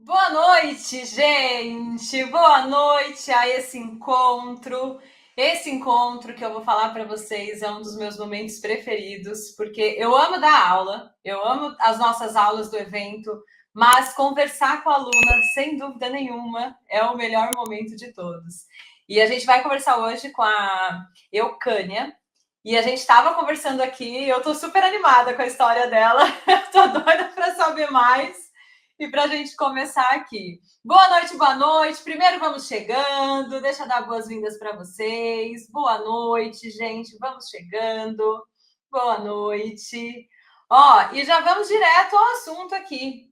Boa noite, gente! Boa noite a esse encontro. Esse encontro que eu vou falar para vocês é um dos meus momentos preferidos, porque eu amo dar aula, eu amo as nossas aulas do evento, mas conversar com a aluna, sem dúvida nenhuma, é o melhor momento de todos. E a gente vai conversar hoje com a Eucânia, e a gente estava conversando aqui, e eu estou super animada com a história dela, estou doida para saber mais. E para a gente começar aqui. Boa noite, boa noite. Primeiro vamos chegando, deixa eu dar boas-vindas para vocês. Boa noite, gente. Vamos chegando. Boa noite. Ó, e já vamos direto ao assunto aqui.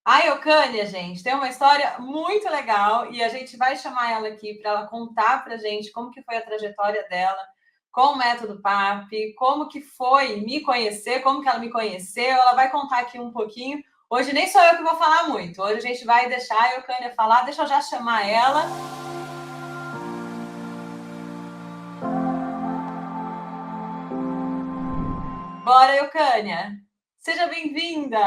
A Eucânia, gente, tem uma história muito legal e a gente vai chamar ela aqui para ela contar para a gente como que foi a trajetória dela com o método PAP, como que foi me conhecer, como que ela me conheceu. Ela vai contar aqui um pouquinho. Hoje nem sou eu que vou falar muito. Hoje a gente vai deixar a Eucânia falar. Deixa eu já chamar ela. Bora, Eucânia. Seja bem-vinda.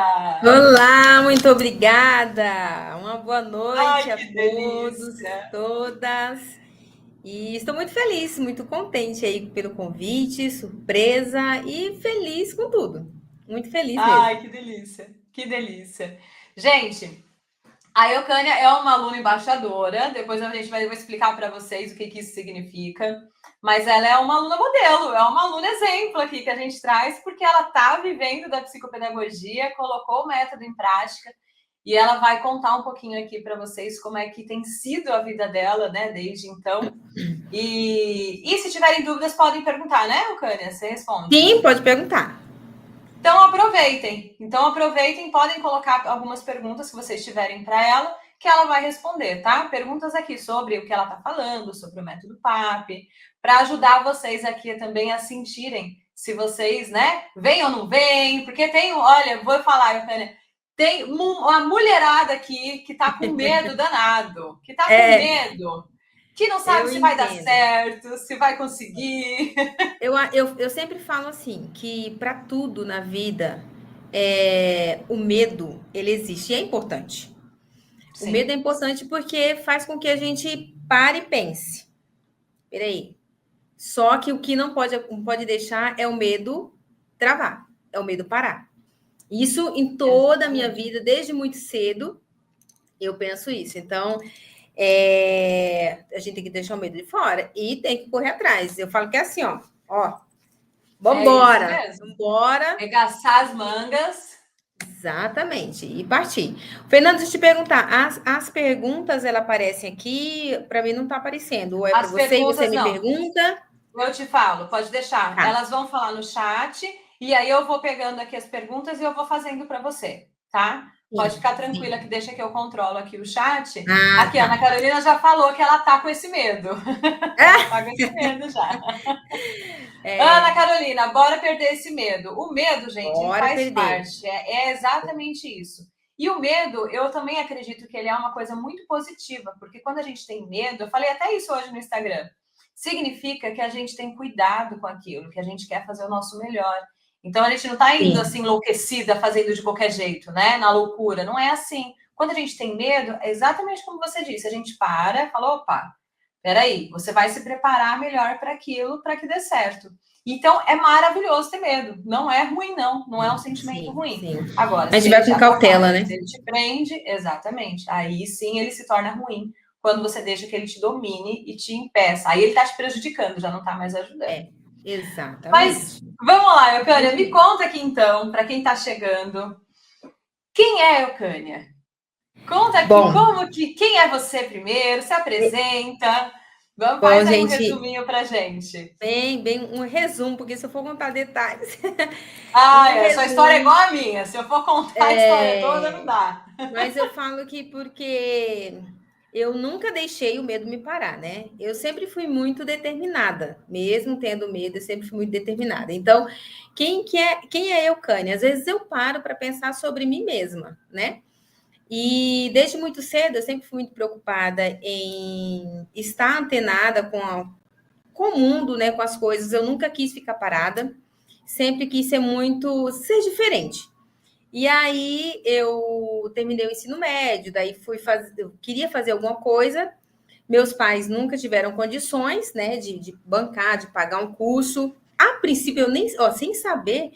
Olá, muito obrigada. Uma boa noite Ai, a que todos, delícia. todas. E estou muito feliz, muito contente aí pelo convite, surpresa e feliz com tudo. Muito feliz mesmo. Ai, que delícia. Que delícia. Gente, a Eucânia é uma aluna embaixadora, depois a gente vai explicar para vocês o que, que isso significa, mas ela é uma aluna modelo, é uma aluna exemplo aqui que a gente traz, porque ela está vivendo da psicopedagogia, colocou o método em prática, e ela vai contar um pouquinho aqui para vocês como é que tem sido a vida dela, né, desde então. E se tiverem dúvidas, podem perguntar, né, Eucânia? Você responde. Sim, pode perguntar. Então aproveitem. Então aproveitem, podem colocar algumas perguntas que vocês tiverem para ela, que ela vai responder, tá? Perguntas aqui sobre o que ela está falando, sobre o método PAP, para ajudar vocês aqui também a sentirem se vocês, né, vêm ou não vêm, porque tem, olha, vou falar, Eugênia, tem uma mulherada aqui que tá com medo danado, que tá com É, medo, que não sabe eu se vai dar entendo. certo, se vai conseguir. Eu sempre falo assim, que para tudo na vida, o medo, ele existe e é importante. O medo é Sim, importante porque faz com que a gente pare e pense. Peraí, só que o que não pode deixar é o medo travar, é o medo parar. Isso em toda a minha exatamente. vida, desde muito cedo, eu penso isso. Então, a gente tem que deixar o medo de fora e tem que correr atrás. Eu falo que é assim, ó, É isso vambora, mesmo. vambora. Arregaçar as mangas. Exatamente, e partir. Fernando, deixa eu te perguntar, as perguntas, elas aparecem aqui, para mim não está aparecendo, ou é para As você e você perguntas, me não. pergunta? Eu te falo, pode deixar. Tá, Elas vão falar no chat e aí eu vou pegando aqui as perguntas e eu vou fazendo para você, tá? Pode sim, ficar sim. tranquila que deixa que eu controlo aqui o chat. Ah, Aqui, a tá. Ana Carolina já falou que ela tá com esse medo. Ela tá com esse medo já. Ana Carolina, bora perder esse medo. O medo, gente, ele Bora faz perder. parte, é exatamente isso. E o medo, eu também acredito que ele é uma coisa muito positiva, porque quando a gente tem medo, eu falei até isso hoje no Instagram, significa que a gente tem cuidado com aquilo, que a gente quer fazer o nosso melhor. Então a gente não está indo Sim, assim enlouquecida, fazendo de qualquer jeito, né? Na loucura. Não é assim. Quando a gente tem medo, é exatamente como você disse, a gente para, fala, opa, peraí, você vai se preparar melhor para aquilo, para que dê certo. Então, é maravilhoso ter medo. Não é ruim, não. Não é um sentimento sim, ruim. sim. Agora, A se gente ele vai te com cautela, atrapalha, né? se ele te prende, exatamente. Aí sim ele se torna ruim quando você deixa que ele te domine e te impeça. Aí ele está te prejudicando, já não está mais ajudando. É, Mas exatamente. vamos lá, Eucânia, me Isso. conta aqui então, para quem está chegando, quem é a Eucânia? Conta aqui Bom, como que. Quem é você primeiro? Se apresenta. Vamos, bom, faz aí um gente, resuminho pra gente. bem um resumo, porque se eu for contar detalhes, Ah, um é, sua história é igual resumo. a minha. Se eu for contar a história toda, não É, dá. mas eu falo que porque eu nunca deixei o medo me parar, né? Eu sempre fui muito determinada, mesmo tendo medo, eu sempre fui muito determinada. Então, quem é eu, Kânia? Às vezes eu paro para pensar sobre mim mesma, né? E desde muito cedo eu sempre fui muito preocupada em estar antenada com o mundo, né? Com as coisas. Eu nunca quis ficar parada, sempre quis ser diferente. E aí eu terminei o ensino médio, daí eu queria fazer alguma coisa. Meus pais nunca tiveram condições, né, de bancar, de pagar um curso. A princípio, eu nem, ó, sem saber,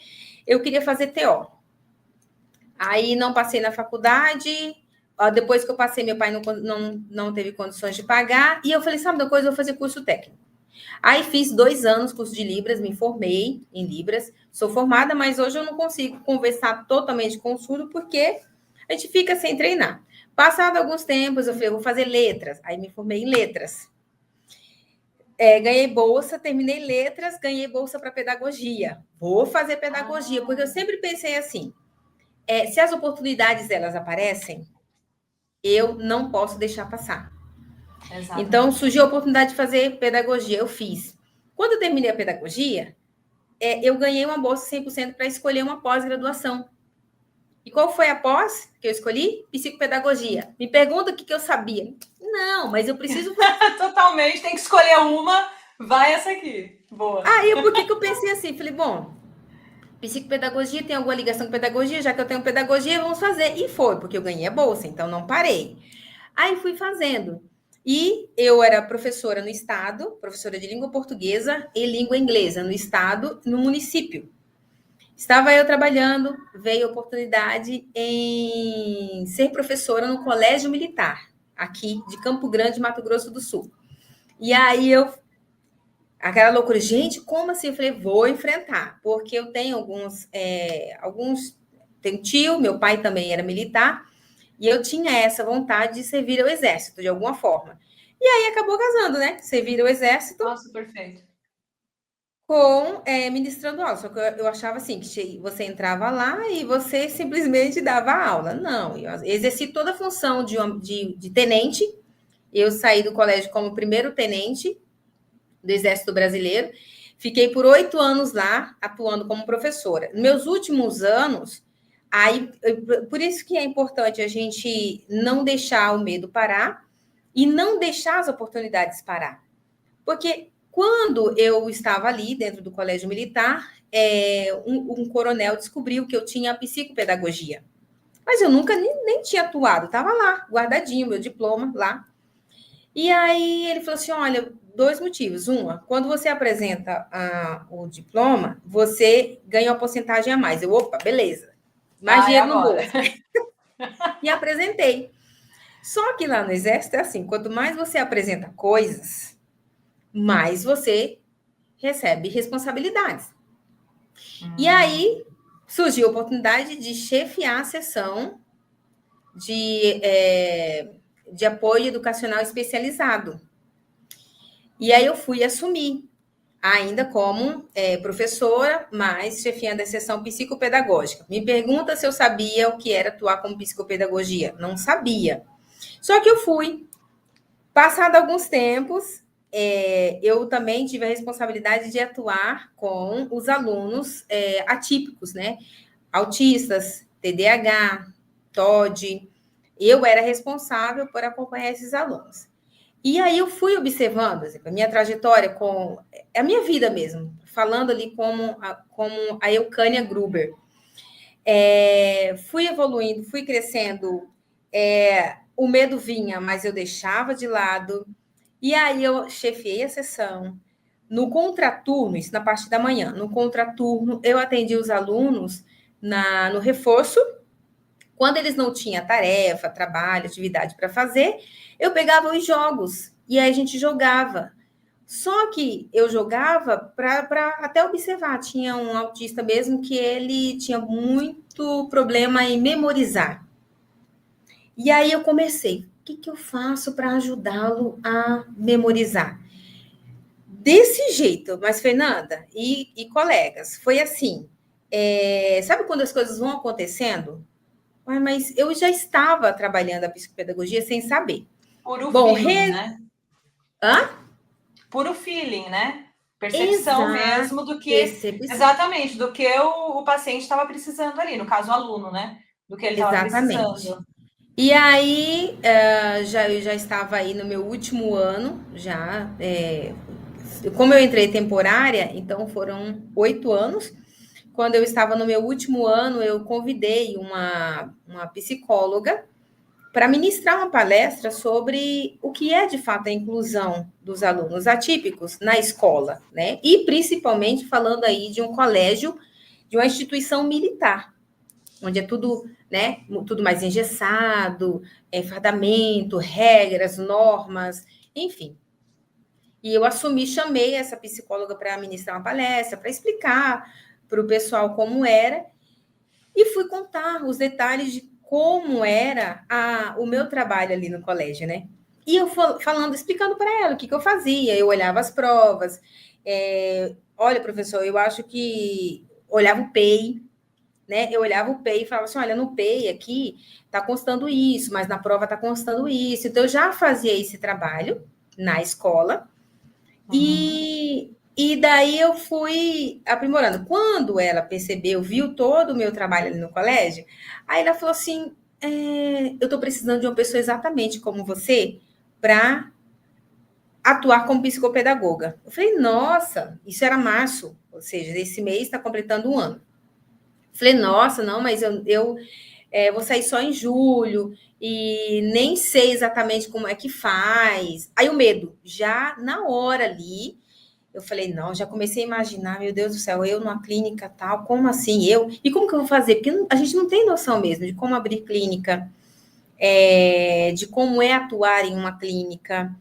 eu queria fazer TO. Aí não passei na faculdade. Ó, depois que eu passei, meu pai não teve condições de pagar. E eu falei, sabe uma coisa, eu vou fazer curso técnico. Aí fiz 2 anos curso de Libras, me formei em Libras. Sou formada, mas hoje eu não consigo conversar totalmente com o surdo porque a gente fica sem treinar. Passado alguns tempos, eu falei, eu vou fazer letras. Aí me formei em letras. Ganhei bolsa, terminei letras, ganhei bolsa para pedagogia. Vou fazer pedagogia, porque eu sempre pensei assim: se as oportunidades elas aparecem, eu não posso deixar passar. Exatamente. Então surgiu a oportunidade de fazer pedagogia, eu fiz. Quando eu terminei a pedagogia, eu ganhei uma bolsa 100% para escolher uma pós-graduação. E qual foi a pós que eu escolhi? Psicopedagogia. Me pergunta o que eu sabia. Não, mas eu preciso... Totalmente, tem que escolher uma, vai essa aqui. Boa. Aí, por que eu pensei assim? Falei, bom, psicopedagogia tem alguma ligação com pedagogia? Já que eu tenho pedagogia, vamos fazer. E foi, porque eu ganhei a bolsa, então não parei. Aí fui fazendo. E eu era professora no estado, professora de língua portuguesa e língua inglesa no estado, no município. Estava eu trabalhando, veio a oportunidade em ser professora no Colégio Militar, aqui de Campo Grande, Mato Grosso do Sul. E aí aquela loucura, gente, como assim? Eu falei, vou enfrentar, porque eu tenho tenho tio, meu pai também era militar, e eu tinha essa vontade de servir ao exército, de alguma forma. E aí acabou casando, né? Servir ao exército. Nossa, perfeito. Com ministrando aula. Só que eu achava assim, que você entrava lá e você simplesmente dava aula. Não, eu exerci toda a função de tenente. Eu saí do colégio como primeiro tenente do Exército Brasileiro. Fiquei por 8 anos lá, atuando como professora. Meus últimos anos, por isso que é importante a gente não deixar o medo parar e não deixar as oportunidades parar. Porque quando eu estava ali dentro do colégio militar, um coronel descobriu que eu tinha psicopedagogia. Mas eu nunca nem tinha atuado, estava lá, guardadinho, meu diploma lá. E aí ele falou assim: olha, 2 motivos. Uma, quando você apresenta o diploma, você ganha uma porcentagem a mais. Eu, opa, beleza. Mais dinheiro no bolso. E apresentei. Só que lá no Exército é assim: quanto mais você apresenta coisas, mais você recebe responsabilidades. E aí surgiu a oportunidade de chefiar a sessão de apoio educacional especializado. E aí eu fui assumir, ainda como professora, mas chefiando a sessão psicopedagógica. Me pergunta se eu sabia o que era atuar como psicopedagogia. Não sabia. Só que eu fui. Passado alguns tempos, eu também tive a responsabilidade de atuar com os alunos atípicos, né? Autistas, TDAH, TOD. Eu era responsável por acompanhar esses alunos. E aí eu fui observando a minha trajetória com a minha vida mesmo, falando ali como a Eucânia Gruber. Fui evoluindo, fui crescendo, o medo vinha, mas eu deixava de lado. E aí eu chefiei a sessão. No contraturno, isso na parte da manhã, no contraturno, eu atendi os alunos no reforço. Quando eles não tinham tarefa, trabalho, atividade para fazer, eu pegava os jogos e aí a gente jogava. Só que eu jogava para até observar. Tinha um autista mesmo que ele tinha muito problema em memorizar. E aí eu comecei, o que eu faço para ajudá-lo a memorizar? Desse jeito, mas Fernanda e colegas, foi assim, sabe quando as coisas vão acontecendo? Mas eu já estava trabalhando a psicopedagogia sem saber. Puro feeling, né? Hã? Puro feeling, né? Percepção mesmo do que... Percepção. Exatamente, do que o paciente estava precisando ali, no caso o aluno, né? Do que ele estava precisando. E aí, eu já estava aí no meu último ano, como eu entrei temporária, então foram 8 anos. quando eu estava no meu último ano, eu convidei uma psicóloga para ministrar uma palestra sobre o que é de fato a inclusão dos alunos atípicos na escola, né? E principalmente falando aí de um colégio, de uma instituição militar, onde é tudo, né, tudo mais engessado, fardamento, regras, normas, enfim. E eu assumi, chamei essa psicóloga para ministrar uma palestra, para explicar para o pessoal como era, e fui contar os detalhes de como era o meu trabalho ali no colégio, né? E eu falando, explicando para ela o que eu fazia, eu olhava as provas, olha, professor, eu acho que olhava o PEI, né? Eu olhava o PEI e falava assim, olha, no PEI aqui está constando isso, mas na prova está constando isso. Então, eu já fazia esse trabalho na escola, e daí eu fui aprimorando. Quando ela percebeu, viu todo o meu trabalho ali no colégio, aí ela falou assim: eu estou precisando de uma pessoa exatamente como você para atuar como psicopedagoga. Eu falei, nossa, isso era março, ou seja, esse mês está completando um ano. Eu falei, nossa, não, mas eu vou sair só em julho e nem sei exatamente como é que faz. Aí o medo, já na hora ali, eu falei, não, já comecei a imaginar, meu Deus do céu, eu numa clínica tal, como assim eu? E como que eu vou fazer? Porque a gente não tem noção mesmo de como abrir clínica, de como é atuar em uma clínica,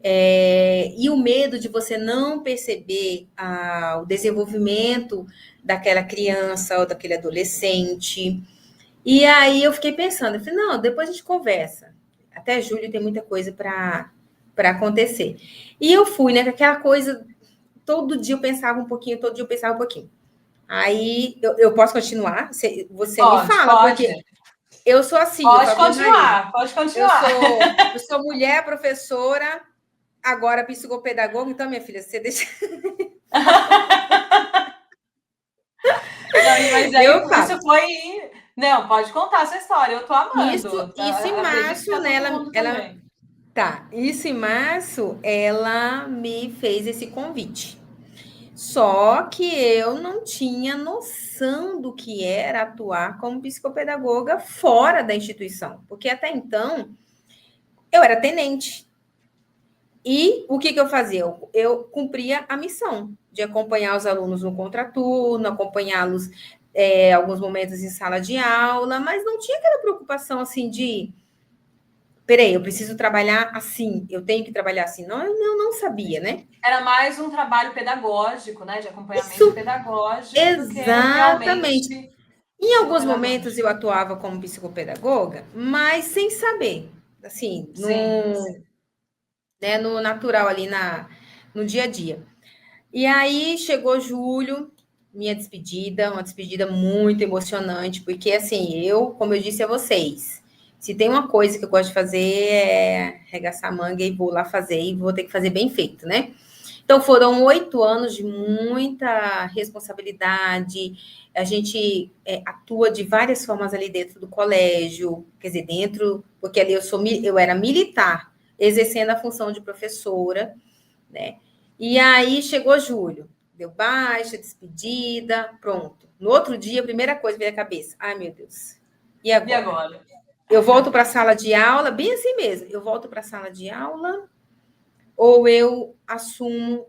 e o medo de você não perceber o desenvolvimento daquela criança ou daquele adolescente. E aí eu fiquei pensando, eu falei, não, depois a gente conversa. Até julho tem muita coisa para acontecer. E eu fui, né, com aquela coisa, todo dia eu pensava um pouquinho, todo dia eu pensava um pouquinho. Aí eu posso continuar? Você me Pode, fala, pode. porque eu sou assim, eu Pode falo pro meu marido. continuar, pode Eu continuar. sou, eu sou mulher, professora, agora psicopedagoga, então, minha filha, você deixa. Não, mas aí Eu falo. isso foi. Não, pode contar essa história, eu tô amando. Isso em Acredito que março, tá né? todo mundo Ela também. tá. Isso em março, ela me fez esse convite. Só que eu não tinha noção do que era atuar como psicopedagoga fora da instituição, porque até então eu era tenente. E o que eu fazia? Eu cumpria a missão de acompanhar os alunos no contraturno, acompanhá-los alguns momentos em sala de aula, mas não tinha aquela preocupação assim de peraí, eu preciso trabalhar assim, eu tenho que trabalhar assim. Não, eu não sabia, né? Era mais um trabalho pedagógico, né? De acompanhamento Isso, pedagógico do que exatamente. realmente Em alguns momentos psicopedagógico. eu atuava como psicopedagoga, mas sem saber, assim, Sim. no natural ali no dia a dia. E aí chegou julho, minha despedida, uma despedida muito emocionante, porque assim, como eu disse a vocês, se tem uma coisa que eu gosto de fazer é arregaçar a manga e vou lá fazer e vou ter que fazer bem feito, né? Então foram 8 anos de muita responsabilidade. A gente atua de várias formas ali dentro do colégio, quer dizer, porque ali eu era militar, exercendo a função de professora, né? E aí chegou julho, deu baixa, despedida, pronto. No outro dia, a primeira coisa que veio à cabeça: ai meu Deus, e E agora? agora? Eu volto para a sala de aula, bem assim mesmo, eu volto para a sala de aula ou eu assumo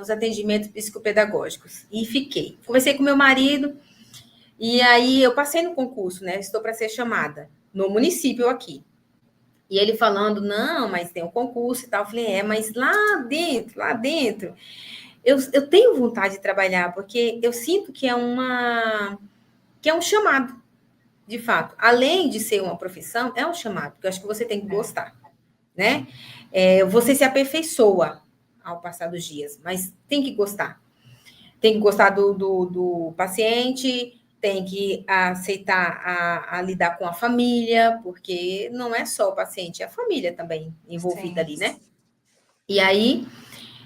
os atendimentos psicopedagógicos? E fiquei. Conversei com meu marido, e aí eu passei no concurso, né? Estou para ser chamada no município aqui. E ele falando, não, mas tem um concurso e tal. Eu falei, mas lá dentro, eu tenho vontade de trabalhar, porque eu sinto que é um chamado, de fato. Além de ser uma profissão, é um chamado, porque eu acho que você tem que gostar, né? Você se aperfeiçoa ao passar dos dias, mas tem que gostar. Tem que gostar do paciente, tem que aceitar a lidar com a família, porque não é só o paciente, é a família também envolvida Sim. ali, né? E aí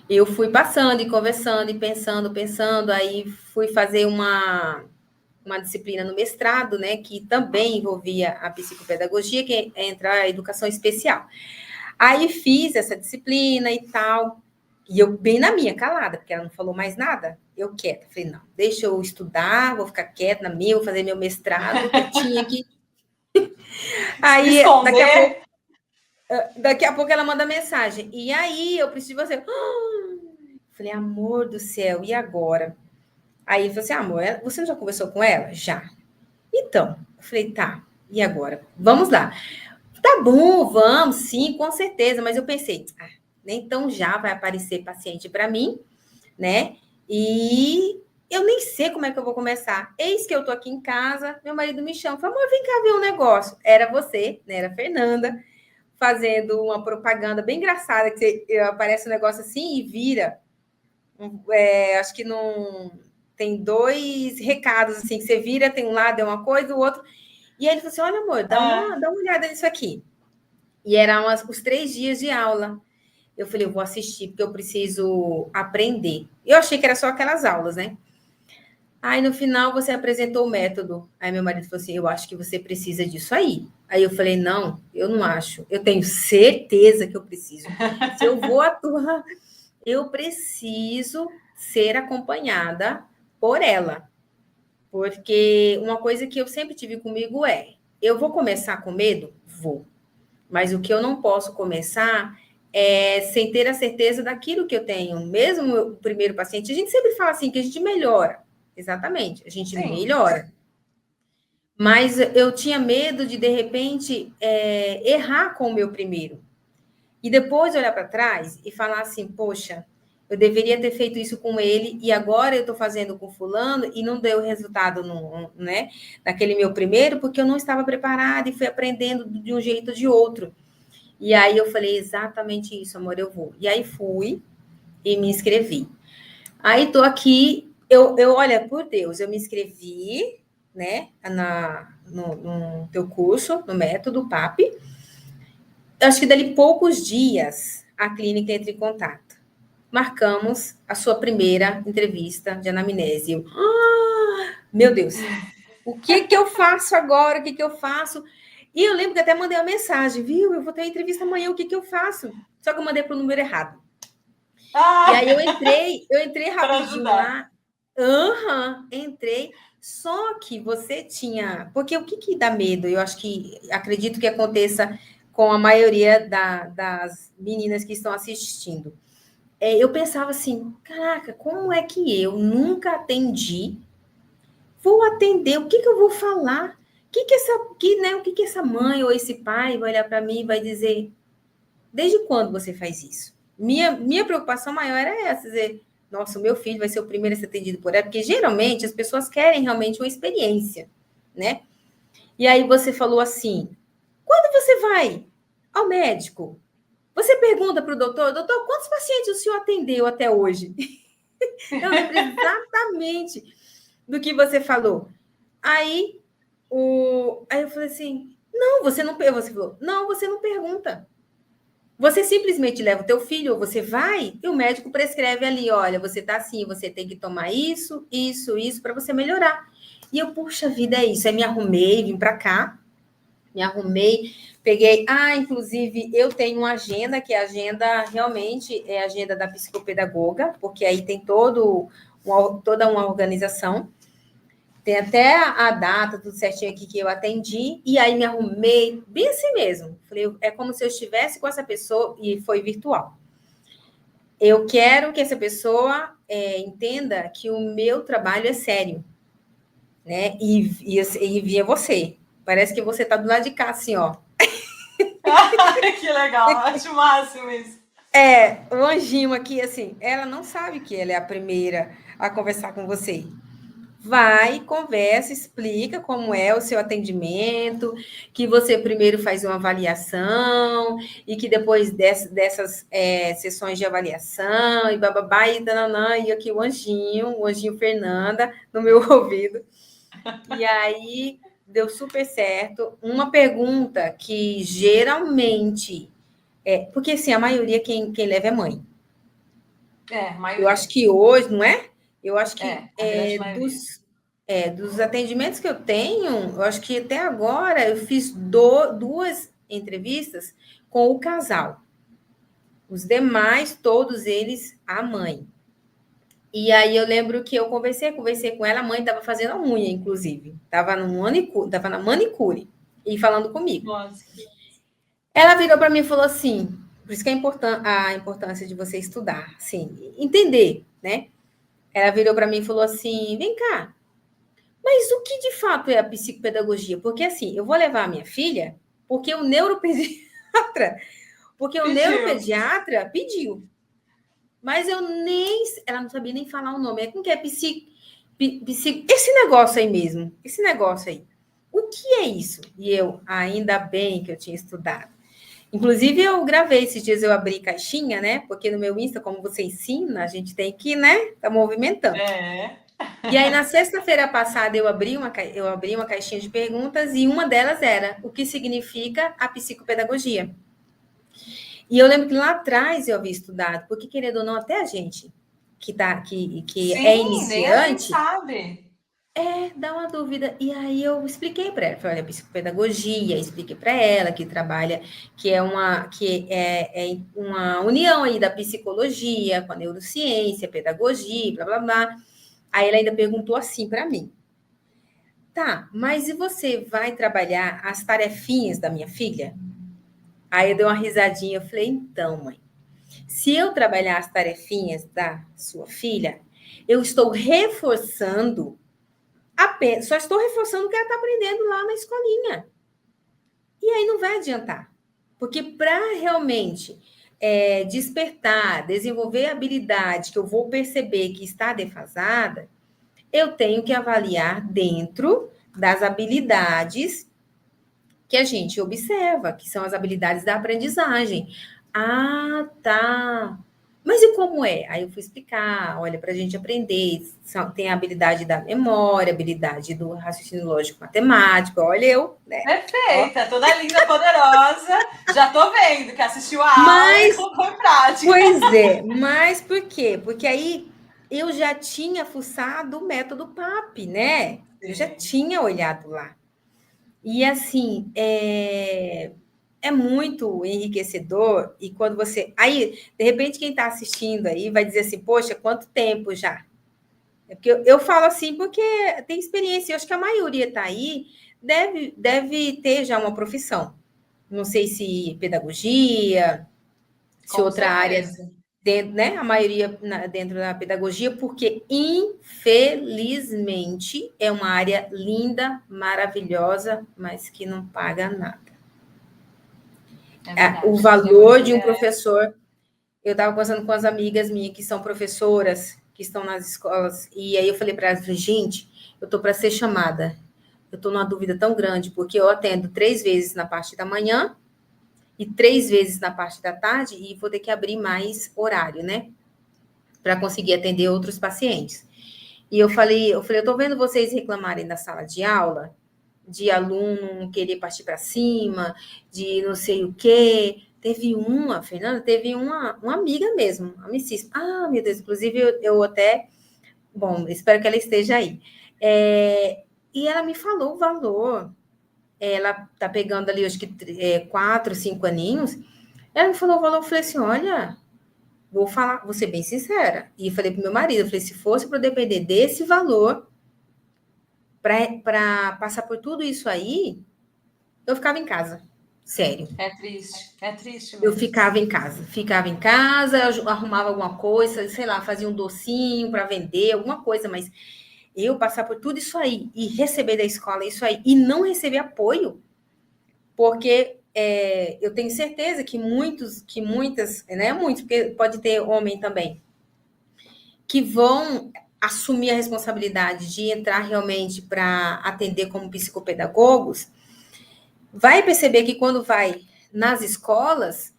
eu fui passando e conversando e pensando, aí fui fazer uma disciplina no mestrado, né, que também envolvia a psicopedagogia, que é entrar a educação especial. Aí fiz essa disciplina e tal, E eu bem na minha, calada, porque ela não falou mais nada. Eu quieta. Falei, não, deixa eu estudar, vou ficar quieta na minha, vou fazer meu mestrado, quietinha aqui. Se Aí, esconder. daqui a pouco ela manda mensagem. E aí, eu preciso de você. Falei, amor do céu, e agora? Aí, eu falei assim, amor, você já conversou com ela? Já. Então, eu falei, tá, e agora? Vamos lá. Tá bom, vamos, sim, com certeza. Mas eu pensei, nem tão já vai aparecer paciente para mim, né? E eu nem sei como é que eu vou começar. Eis que eu tô aqui em casa, meu marido me chama, fala, amor, vem cá ver um negócio. Era você, né? Era a Fernanda, fazendo uma propaganda bem engraçada, que aparece um negócio assim e vira. Acho que não tem dois recados assim, que você vira, tem um lado é uma coisa, o outro. E aí ele falou assim: olha, amor, dá uma olhada nisso aqui. E eram os 3 dias de aula. Eu falei, eu vou assistir, porque eu preciso aprender. Eu achei que era só aquelas aulas, né? Aí no final você apresentou o método. Aí meu marido falou assim: eu acho que você precisa disso aí. Aí eu falei: não, eu não acho. Eu tenho certeza que eu preciso. Se eu vou atuar, eu preciso ser acompanhada por ela. Porque uma coisa que eu sempre tive comigo é: eu vou começar com medo? Vou. Mas o que eu não posso começar é sem ter a certeza daquilo que eu tenho. Mesmo o primeiro paciente, a gente sempre fala assim que a gente melhora. Exatamente, a gente Sim. melhora. Mas eu tinha medo de repente, errar com o meu primeiro. E depois olhar para trás e falar assim, poxa, eu deveria ter feito isso com ele e agora eu estou fazendo com fulano e não deu resultado né, naquele meu primeiro porque eu não estava preparada e fui aprendendo de um jeito ou de outro. E aí eu falei, exatamente isso, amor, eu vou. E aí fui e me inscrevi. Aí tô aqui, olha, por Deus, eu me inscrevi, né, no teu curso, no método PAP. Acho que dali poucos dias a clínica entra em contato. Marcamos a sua primeira entrevista de anamnese. Meu Deus, o que que eu faço agora? O que que eu faço? E eu lembro que até mandei uma mensagem, viu? Eu vou ter uma entrevista amanhã, o que que eu faço? Só que eu mandei para o número errado. E aí eu entrei Para rapidinho ajudar. lá. Entrei. Só que você tinha. Porque o que, que dá medo? Eu acho que acredito que aconteça com a maioria das meninas que estão assistindo. Eu pensava assim: caraca, como é que eu nunca atendi? Vou atender, o que, que eu vou falar? O que essa mãe ou esse pai vai olhar para mim e vai dizer? Desde quando você faz isso? Minha preocupação maior era essa, dizer, nossa, o meu filho vai ser o primeiro a ser atendido por ela, porque geralmente as pessoas querem realmente uma experiência, né? E aí você falou assim, quando você vai ao médico, você pergunta para o doutor, quantos pacientes o senhor atendeu até hoje? Eu lembro exatamente do que você falou. Aí eu falei assim, não, você falou, não, você não pergunta. Você simplesmente leva o teu filho, ou você vai, e o médico prescreve ali, olha, você tá assim, você tem que tomar isso, isso, isso, para você melhorar. E eu, puxa vida, é isso. Aí me arrumei, vim para cá, me arrumei, peguei. Inclusive, eu tenho uma agenda, que a agenda realmente é a agenda da psicopedagoga, porque aí tem toda uma organização. Tem até a data, tudo certinho aqui que eu atendi, e aí me arrumei, bem assim mesmo. Falei, é como se eu estivesse com essa pessoa, e foi virtual. Eu quero que essa pessoa entenda que o meu trabalho é sério, né? E via você. Parece que você tá do lado de cá, assim, ó. Que legal, acho o máximo isso. O anjinho aqui, assim, ela não sabe que ela é a primeira a conversar com você. Vai, conversa, explica como é o seu atendimento, que você primeiro faz uma avaliação e que depois dessas sessões de avaliação e bababá e dananã, e aqui o anjinho Fernanda no meu ouvido. E aí deu super certo. Uma pergunta que geralmente porque assim, a maioria quem leva é mãe. A Eu acho maioria. que hoje, não é? Eu acho que A grande maioria. dos atendimentos que eu tenho, eu acho que até agora eu fiz duas entrevistas com o casal, Os demais, todos eles, a mãe. E aí eu lembro que eu conversei com ela, a mãe estava fazendo a unha, inclusive. Estava na manicure e falando comigo. Nossa. Ela virou para mim e falou assim, por isso que é a importância de você estudar, assim, entender, né? Ela virou para mim e falou assim, vem cá, mas o que de fato é a psicopedagogia? Porque assim, eu vou levar a minha filha porque o neuropediatra, pediu. Mas eu nem. Ela não sabia nem falar o nome. É como que é esse negócio aí mesmo. Esse negócio aí. O que é isso? E eu, ainda bem que eu tinha estudado. Inclusive, eu gravei esses dias, eu abri caixinha, né? Porque no meu Insta, como você ensina, a gente tem que, né? Tá movimentando. É. E aí, na sexta-feira passada, eu abri uma caixinha de perguntas e uma delas era o que significa a psicopedagogia. E eu lembro que lá atrás eu havia estudado, porque, querendo ou não, até a gente que Sim, é nem a gente iniciante, sabe. dá uma dúvida. E aí eu expliquei para ela, falei, olha, psicopedagogia, expliquei para ela que trabalha, que é uma união aí da psicologia com a neurociência, pedagogia, blá blá blá. Aí ela ainda perguntou assim para mim: tá, mas e você vai trabalhar as tarefinhas da minha filha? Aí eu dei uma risadinha, eu falei, então, mãe. Se eu trabalhar as tarefinhas da sua filha, eu estou reforçando só estou reforçando o que ela está aprendendo lá na escolinha. E aí não vai adiantar. Porque para realmente despertar, desenvolver a habilidade que eu vou perceber que está defasada, eu tenho que avaliar dentro das habilidades que a gente observa, que são as habilidades da aprendizagem. Ah, tá. Mas e como é? Aí eu fui explicar, olha, para a gente aprender, tem a habilidade da memória, habilidade do raciocínio lógico matemático, olha eu, né? Perfeita, toda linda, poderosa. Já tô vendo que assistiu a aula e Mas, colocou em prática. pois é, mas por quê? Porque aí eu já tinha fuçado o método PAP, né? Eu já Sim. tinha olhado lá. E assim, é muito enriquecedor. E quando você. Aí, de repente, quem está assistindo aí vai dizer assim: poxa, quanto tempo já? É porque eu falo assim porque tem experiência. Eu acho que a maioria está aí, deve ter já uma profissão. Não sei se pedagogia, se Com outra área certeza. dentro, né? A maioria dentro da pedagogia, porque infelizmente é uma área linda, maravilhosa, mas que não paga nada. É O verdade. valor de um Pedagogia professor, eu estava conversando com as amigas minhas que são professoras, que estão nas escolas, e aí eu falei para elas, gente, eu estou para ser chamada. Eu estou numa dúvida tão grande, porque eu atendo 3 vezes na parte da manhã e 3 vezes na parte da tarde, e vou ter que abrir mais horário, né? Para conseguir atender outros pacientes. E eu estou vendo vocês reclamarem da sala de aula, de aluno querer partir para cima, de não sei o quê. Fernanda, teve uma amiga mesmo, amicíssima. Ah, meu Deus, inclusive eu até. Bom, espero que ela esteja aí. E ela me falou o valor. Ela tá pegando ali, acho que 4, 5 aninhos. Ela me falou o valor, eu falei assim: olha, vou ser bem sincera. E falei pro meu marido, eu falei, se fosse para depender desse valor, para passar por tudo isso aí, eu ficava em casa. Sério. é triste Eu mesmo. ficava em casa, eu arrumava alguma coisa, sei lá, fazia um docinho para vender, alguma coisa, mas eu passar por tudo isso aí e receber da escola isso aí e não receber apoio, porque eu tenho certeza que muitas, né, muitos, porque pode ter homem também, que vão assumir a responsabilidade de entrar realmente para atender como psicopedagogos, vai perceber que quando vai nas escolas,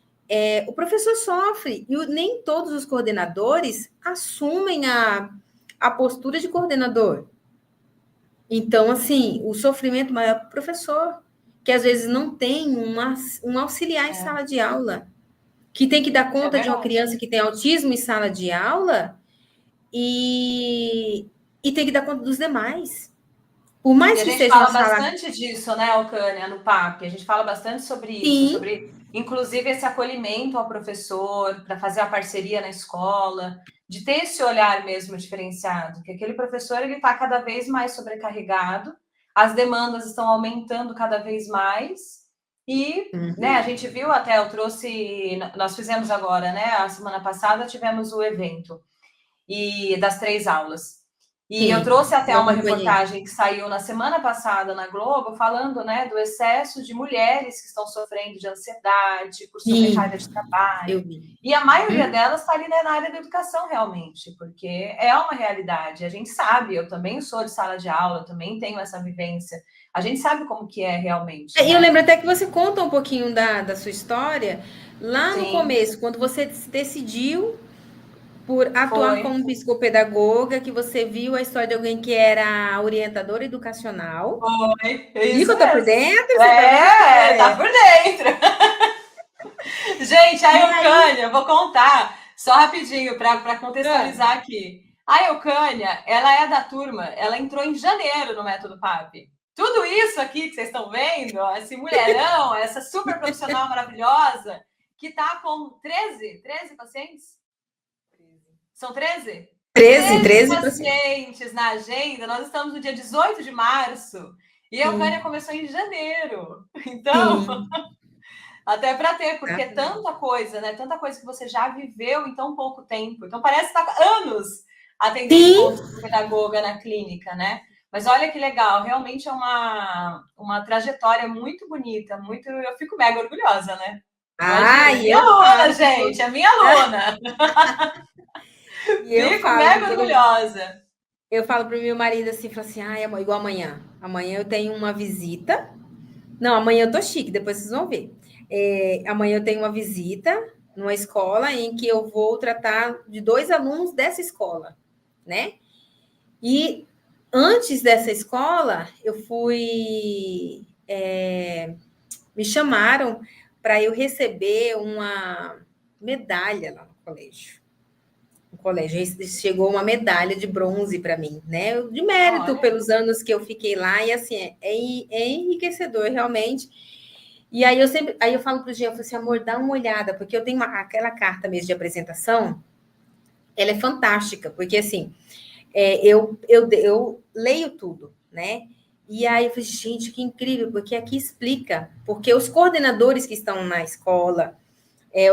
o professor sofre e nem todos os coordenadores assumem a postura de coordenador. Então, assim, o sofrimento maior é para o professor, que às vezes não tem um auxiliar em sala de aula, que tem que dar É conta de uma verdade. criança que tem autismo em sala de aula e, e tem que dar conta dos demais. Por E mais a que gente seja uma fala sala. bastante disso, né, Alcânia, no PAP. A gente fala bastante sobre isso, Sim, sobre inclusive esse acolhimento ao professor, para fazer a parceria na escola, de ter esse olhar mesmo diferenciado, que aquele professor ele está cada vez mais sobrecarregado, as demandas estão aumentando cada vez mais, e né, a gente viu até, nós fizemos agora, né? A semana passada tivemos o evento e das 3 aulas. E Sim, eu trouxe até eu uma acompanhei. reportagem que saiu na semana passada na Globo, falando, né, do excesso de mulheres que estão sofrendo de ansiedade, por Sim, sobrecarga de trabalho. eu vi. E a maioria delas está ali, né, na área da educação, realmente, porque é uma realidade. A gente sabe, eu também sou de sala de aula, eu também tenho essa vivência. A gente sabe como que é realmente, E eu né? lembro até que você conta um pouquinho da sua história lá no Sim, começo, quando você se decidiu por atuar foi. como psicopedagoga, que você viu a história de alguém que era orientadora educacional. Foi, é Viu que isso eu tô por mesmo. dentro? Você tá vendo que É, tá por dentro. Gente, a E aí, Eucânia, vou contar só rapidinho para ah, contextualizar aqui. A Eucânia, ela é da turma, ela entrou em janeiro no Método PAP. Tudo isso aqui que vocês estão vendo, esse mulherão, essa super profissional maravilhosa, que está com 13 pacientes? São 13? 13, 13 13 pacientes. pacientes na agenda. Nós estamos no dia 18 de março e a Eucânia Sim, começou em janeiro. Então, sim, até para ter, porque é exatamente. tanta coisa, né? Tanta coisa que você já viveu em tão pouco tempo. Então parece que está anos atendendo como Sim, psicopedagoga na clínica, né? Mas olha que legal, realmente é uma trajetória muito bonita, muito. Eu fico mega orgulhosa, né? Imagina, e minha eu aluna, falo que gente, é minha aluna. e eu Fico falo que mega todo orgulhosa. eu falo pro meu marido assim, falo assim, ai, igual amanhã. Amanhã eu tenho uma visita. Não, amanhã eu tô chique, depois vocês vão ver. Amanhã eu tenho uma visita numa escola em que eu vou tratar de 2 alunos dessa escola, né? E antes dessa escola, eu fui. Me chamaram para eu receber uma medalha lá no colégio. No colégio chegou uma medalha de bronze para mim, né? De mérito Olha, pelos anos que eu fiquei lá, e assim, é enriquecedor realmente. E aí eu falo pro Jean, eu falo assim, amor, dá uma olhada, porque eu tenho aquela carta mesmo de apresentação, ela é fantástica, porque assim, eu leio tudo, né? E aí eu falei, gente, que incrível, porque aqui explica, porque os coordenadores que estão na escola,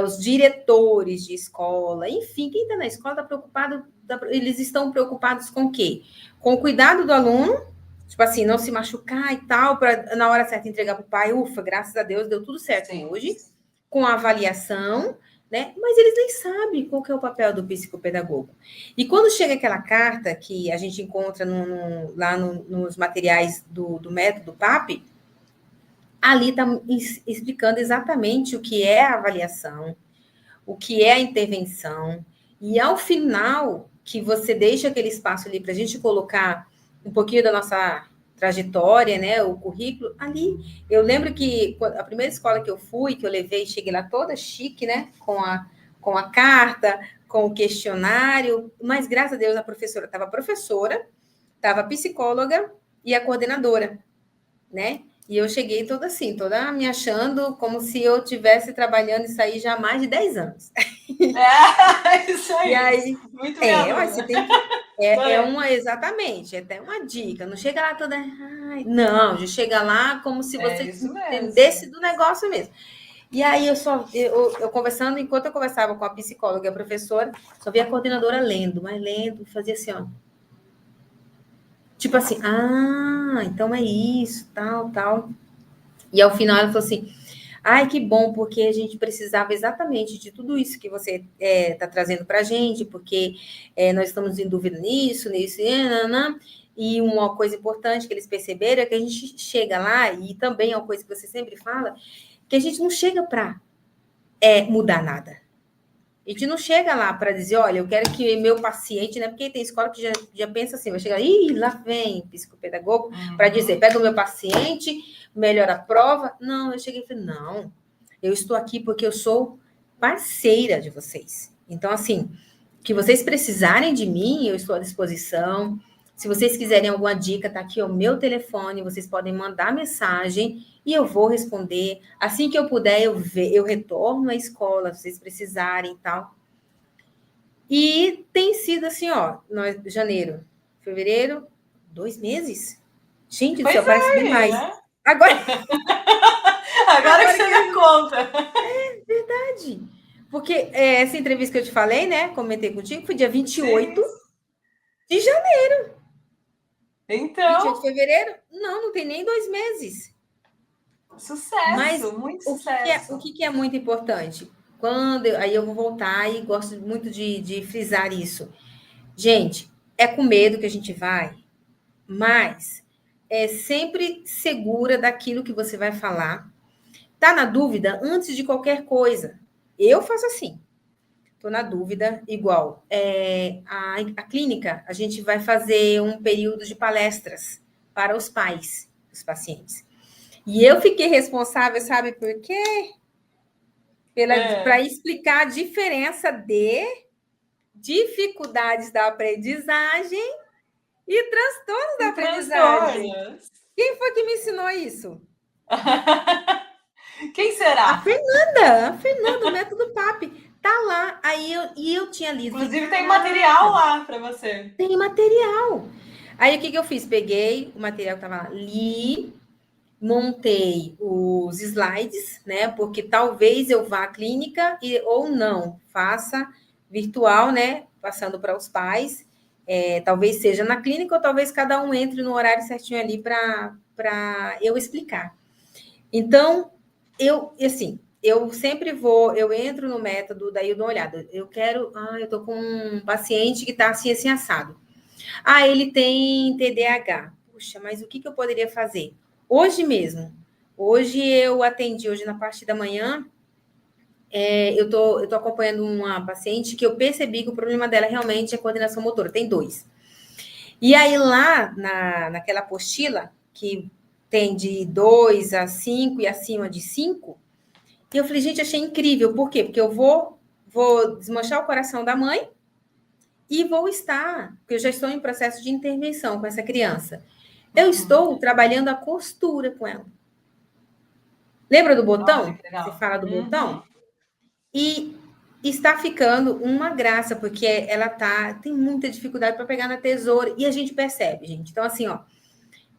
os diretores de escola, enfim, quem está na escola está preocupado, eles estão preocupados com o quê? Com o cuidado do aluno, tipo assim, não se machucar e tal, para na hora certa entregar para o pai, ufa, graças a Deus, deu tudo certo sim. hoje, com a avaliação, né? Mas eles nem sabem qual que é o papel do psicopedagogo. E quando chega aquela carta que a gente encontra lá nos materiais do método PAP, ali está explicando exatamente o que é a avaliação, o que é a intervenção, e ao final, que você deixa aquele espaço ali para a gente colocar um pouquinho da nossa trajetória, né, o currículo, ali, eu lembro que a primeira escola que eu fui, que eu levei, cheguei lá toda chique, né, com a carta, com o questionário, mas graças a Deus a professora, estava a psicóloga e a coordenadora, né? E eu cheguei toda assim, toda me achando como se eu tivesse trabalhando isso aí já há mais de 10 anos. É, isso E aí. aí, Muito minha mas você aluna. tem que. Adorei. Exatamente, é até uma dica. Não chega lá toda. Ai, não, já chega lá como se É você isso mesmo. entendesse do negócio mesmo. E aí eu conversando, enquanto eu conversava com a psicóloga e a professora, só via a coordenadora lendo, mas lendo, fazia assim, ó. Tipo assim, então é isso, tal, tal. E ao final ela falou assim: ai, que bom, porque a gente precisava exatamente de tudo isso que você está trazendo para a gente, porque nós estamos em dúvida nisso, nanã. E uma coisa importante que eles perceberam é que a gente chega lá, e também é uma coisa que você sempre fala, que a gente não chega para mudar nada. A gente não chega lá para dizer, olha, eu quero que meu paciente, né? Porque tem escola que já pensa assim, vai chegar, lá vem psicopedagogo, para dizer, Uhum. pega o meu paciente, melhora a prova. Não, eu cheguei e falei, não, eu estou aqui porque eu sou parceira de vocês. Então, assim, que vocês precisarem de mim, eu estou à disposição. Se vocês quiserem alguma dica, tá aqui o meu telefone, vocês podem mandar mensagem e eu vou responder. Assim que eu puder, eu retorno à escola, se vocês precisarem e tal. E tem sido assim, ó, janeiro, fevereiro, 2 meses. Gente do Pois céu, parece é, demais. né? Agora, Agora que agora você que dá conta. verdade. Porque essa entrevista que eu te falei, né? Comentei contigo, foi dia 28 Sim. de janeiro. 28 de Então, fevereiro? Não, não tem nem 2 meses. Mas sucesso, muito o sucesso. que é muito importante? Aí eu vou voltar e gosto muito de frisar isso. Gente, é com medo que a gente vai, mas é sempre segura daquilo que você vai falar. Tá na dúvida antes de qualquer coisa. Eu faço assim. Tô na dúvida, igual. A clínica, a gente vai fazer um período de palestras para os pais dos pacientes. E eu fiquei responsável, sabe por quê? Para É. explicar a diferença de dificuldades da aprendizagem e transtornos da E aprendizagem. transtornos. Quem foi que me ensinou isso? Quem será? A Fernanda, o método PAP. Tá lá. Eu tinha lido, falei, Inclusive, tem material caraca, lá para você. tem material. Aí o que eu fiz? Peguei o material que estava lá, li, montei os slides, né? Porque talvez eu vá à clínica ou não, faça virtual, né? Passando para os pais. Talvez seja na clínica ou talvez cada um entre no horário certinho ali para eu explicar. Então, eu sempre eu entro no método, daí eu dou uma olhada. Eu tô com um paciente que está assim, assim, assado. Ele tem TDAH. Puxa, mas o que eu poderia fazer? Hoje mesmo. Hoje eu atendi, hoje na parte da manhã, eu tô acompanhando uma paciente que eu percebi que o problema dela realmente é coordenação motora, tem 2. E aí lá naquela apostila, que tem de 2 a 5 e acima de 5, eu falei, gente, achei incrível. Por quê? Porque eu vou desmanchar o coração da mãe e porque eu já estou em processo de intervenção com essa criança. Eu Uhum. estou trabalhando a costura com ela. Lembra do Olha botão? que Você legal. fala do Uhum. botão? E está ficando uma graça, porque ela tem muita dificuldade para pegar na tesoura e a gente percebe, gente. Então, assim, ó,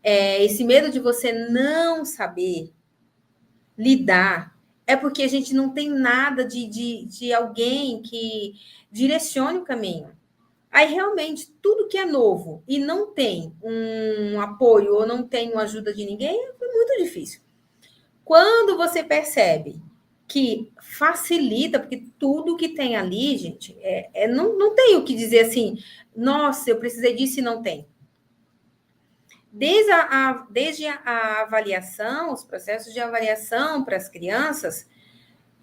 esse medo de você não saber lidar é porque a gente não tem nada de alguém que direcione o caminho. Aí, realmente, tudo que é novo e não tem um apoio ou não tem uma ajuda de ninguém, é muito difícil. Quando você percebe que facilita, porque tudo que tem ali, gente, não tem o que dizer assim, nossa, eu precisei disso e não tem. Desde a avaliação, os processos de avaliação para as crianças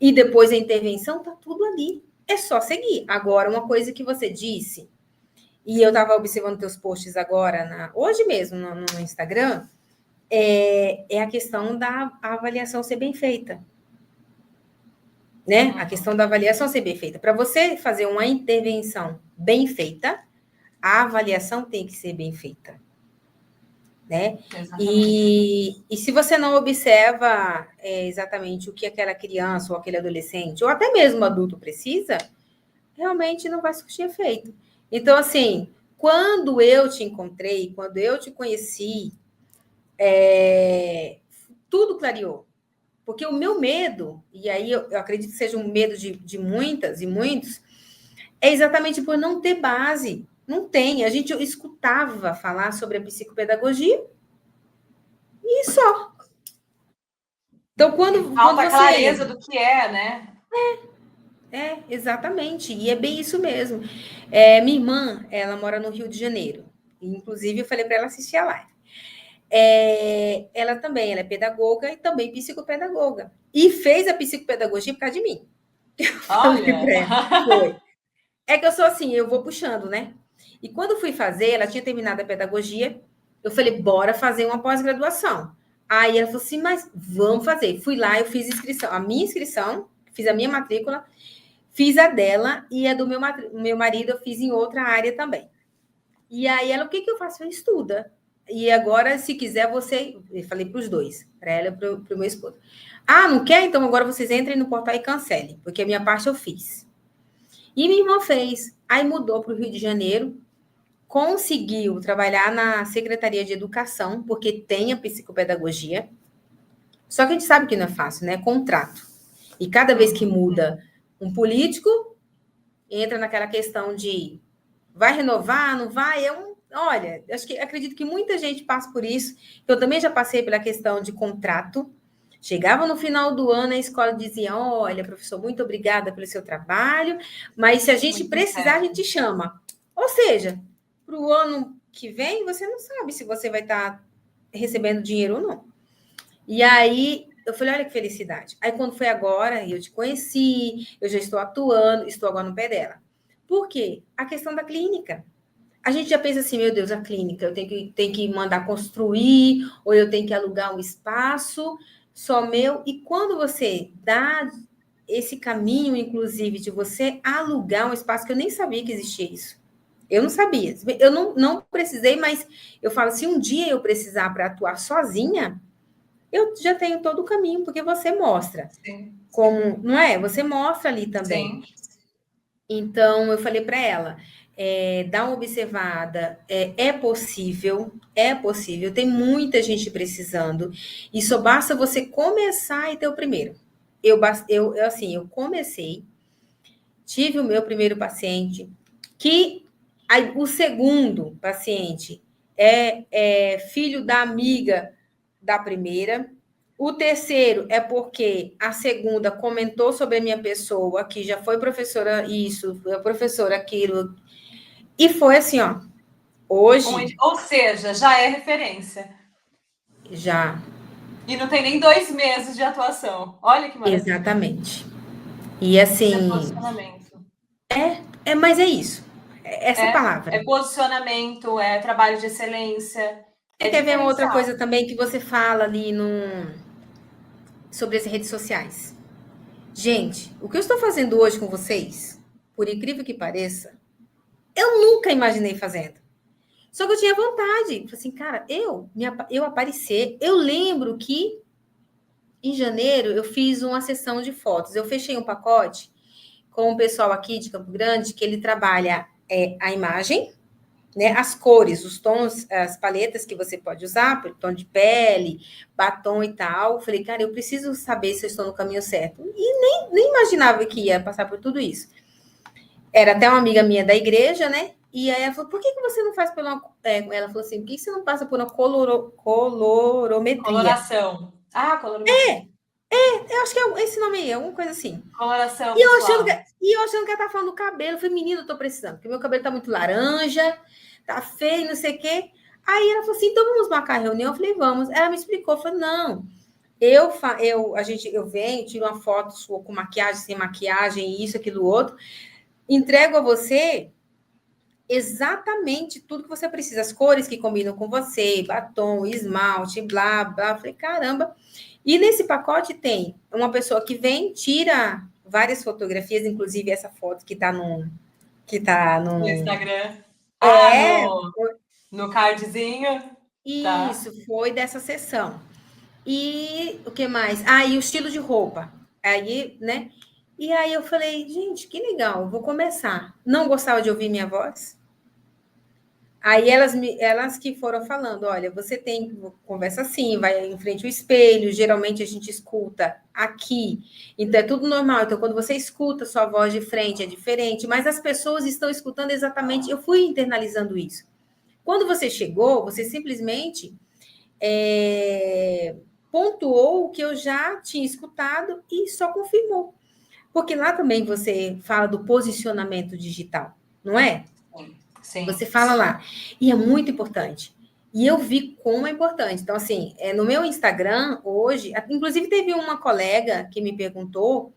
e depois a intervenção, tá tudo ali. É só seguir. Agora, uma coisa que você disse, e eu estava observando teus posts agora, hoje mesmo, no Instagram, é a questão da avaliação ser bem feita. Né? A questão da avaliação ser bem feita. Para você fazer uma intervenção bem feita, a avaliação tem que ser bem feita. Né? Exatamente. E se você não observa exatamente o que aquela criança ou aquele adolescente, ou até mesmo adulto precisa, realmente não vai surtir efeito. Então, assim, quando eu te encontrei, quando eu te conheci, tudo clareou. Porque o meu medo, e aí eu acredito que seja um medo de muitas e muitos, é exatamente por não ter base. Não tem. A gente escutava falar sobre a psicopedagogia e só. Então, E quando falta você clareza entra. do que é, né? Exatamente. E é bem isso mesmo. Minha irmã, ela mora no Rio de Janeiro. Inclusive, eu falei para ela assistir a live. Ela também, ela é pedagoga e também psicopedagoga. E fez a psicopedagogia por causa de mim. Falei Olha. para ela. Foi. É que eu sou assim, eu vou puxando, né? E quando fui fazer, ela tinha terminado a pedagogia, eu falei, bora fazer uma pós-graduação. Aí ela falou assim, mas vamos fazer. Fui lá, eu fiz inscrição, a minha inscrição, fiz a minha matrícula, fiz a dela e a do meu marido eu fiz em outra área também. E aí ela, o que eu faço? Eu estuda. E agora, se quiser, você... Eu falei para os dois, para ela e para o meu esposo. Ah, não quer? Então agora vocês entrem no portal e cancelem, porque a minha parte eu fiz. E minha irmã fez. Aí mudou para o Rio de Janeiro, conseguiu trabalhar na Secretaria de Educação, porque tem a psicopedagogia. Só que a gente sabe que não é fácil, né? Contrato. E cada vez que muda um político, entra naquela questão de vai renovar, não vai? Olha, acredito que muita gente passa por isso. Eu também já passei pela questão de contrato. Chegava no final do ano, a escola dizia: olha, professor, muito obrigada pelo seu trabalho, mas se a gente Muito precisar, certo. a gente chama. Ou seja, para o ano que vem, você não sabe se você vai estar recebendo dinheiro ou não. E aí eu falei: olha que felicidade. Aí quando foi agora, eu te conheci, eu já estou atuando, estou agora no pé dela. Por quê? A questão da clínica. A gente já pensa assim, meu Deus, a clínica, eu tenho que mandar construir, ou eu tenho que alugar um espaço só meu. E quando você dá esse caminho, inclusive, de você alugar um espaço, que eu nem sabia que existia isso. Eu não sabia. Eu não precisei, mas eu falo, se um dia eu precisar para atuar sozinha, eu já tenho todo o caminho, porque você mostra. Sim, Como, não é? Você mostra ali também. sim. Então, eu falei para ela, dá uma observada, é possível, tem muita gente precisando, e só basta você começar e ter o primeiro. Assim, eu comecei, tive o meu primeiro paciente, que aí, o segundo paciente é filho da amiga da primeira. O terceiro é porque a segunda comentou sobre a minha pessoa, que já foi professora isso, foi professora aquilo. E foi assim, ó. Hoje, Ou seja, já é referência. já. E não tem nem 2 meses de atuação. Olha que maravilha. Exatamente. E Isso é assim, posicionamento. mas é isso. Essa É palavra. posicionamento, é trabalho de excelência, E é quer ver uma outra diferencial. coisa também que você fala ali sobre as redes sociais. Gente, o que eu estou fazendo hoje com vocês, por incrível que pareça, eu nunca imaginei fazendo. Só que eu tinha vontade. Falei assim, cara, eu aparecer. Eu lembro que em janeiro eu fiz uma sessão de fotos. Eu fechei um pacote com o pessoal aqui de Campo Grande que ele trabalha a imagem, né, as cores, os tons, as paletas que você pode usar, tom de pele, batom e tal. Falei, cara, eu preciso saber se eu estou no caminho certo. E nem imaginava que ia passar por tudo isso. Era até uma amiga minha da igreja, né? E aí ela falou, por que você não faz pela... ela falou assim, por que você não passa por uma colorometria? Coloração. Ah, colorimetria. Eu acho que é esse nome aí, alguma coisa assim. Coloração E eu achando que, visual. e eu achando que ela tá falando do cabelo. Eu falei, menina, eu tô precisando, porque meu cabelo tá muito laranja, tá feio, não sei o quê. Aí ela falou assim, então vamos marcar a reunião? Eu falei, vamos. Ela me explicou, eu falei, não, eu venho, tiro uma foto sua com maquiagem, sem maquiagem, isso, aquilo, outro, entrego a você exatamente tudo que você precisa, as cores que combinam com você, batom, esmalte, blá, blá. Eu falei, caramba. E nesse pacote tem uma pessoa que vem, tira várias fotografias, inclusive essa foto que está No no Instagram. Ah, é no cardzinho. Tá. isso, foi dessa sessão. E o que mais? Ah, e o estilo de roupa. Aí, né? E aí eu falei, gente, que legal, eu vou começar. Não gostava de ouvir minha voz? Aí elas que foram falando, olha, você tem conversa assim, vai em frente ao espelho, geralmente a gente escuta aqui, então é tudo normal. Então, quando você escuta sua voz de frente, é diferente, mas as pessoas estão escutando exatamente. Eu fui internalizando isso. Quando você chegou, você simplesmente pontuou o que eu já tinha escutado e só confirmou. Porque lá também você fala do posicionamento digital, não é? Sim. Você fala lá. E é muito importante. E eu vi como é importante. Então, assim, no meu Instagram, hoje, inclusive teve uma colega que me perguntou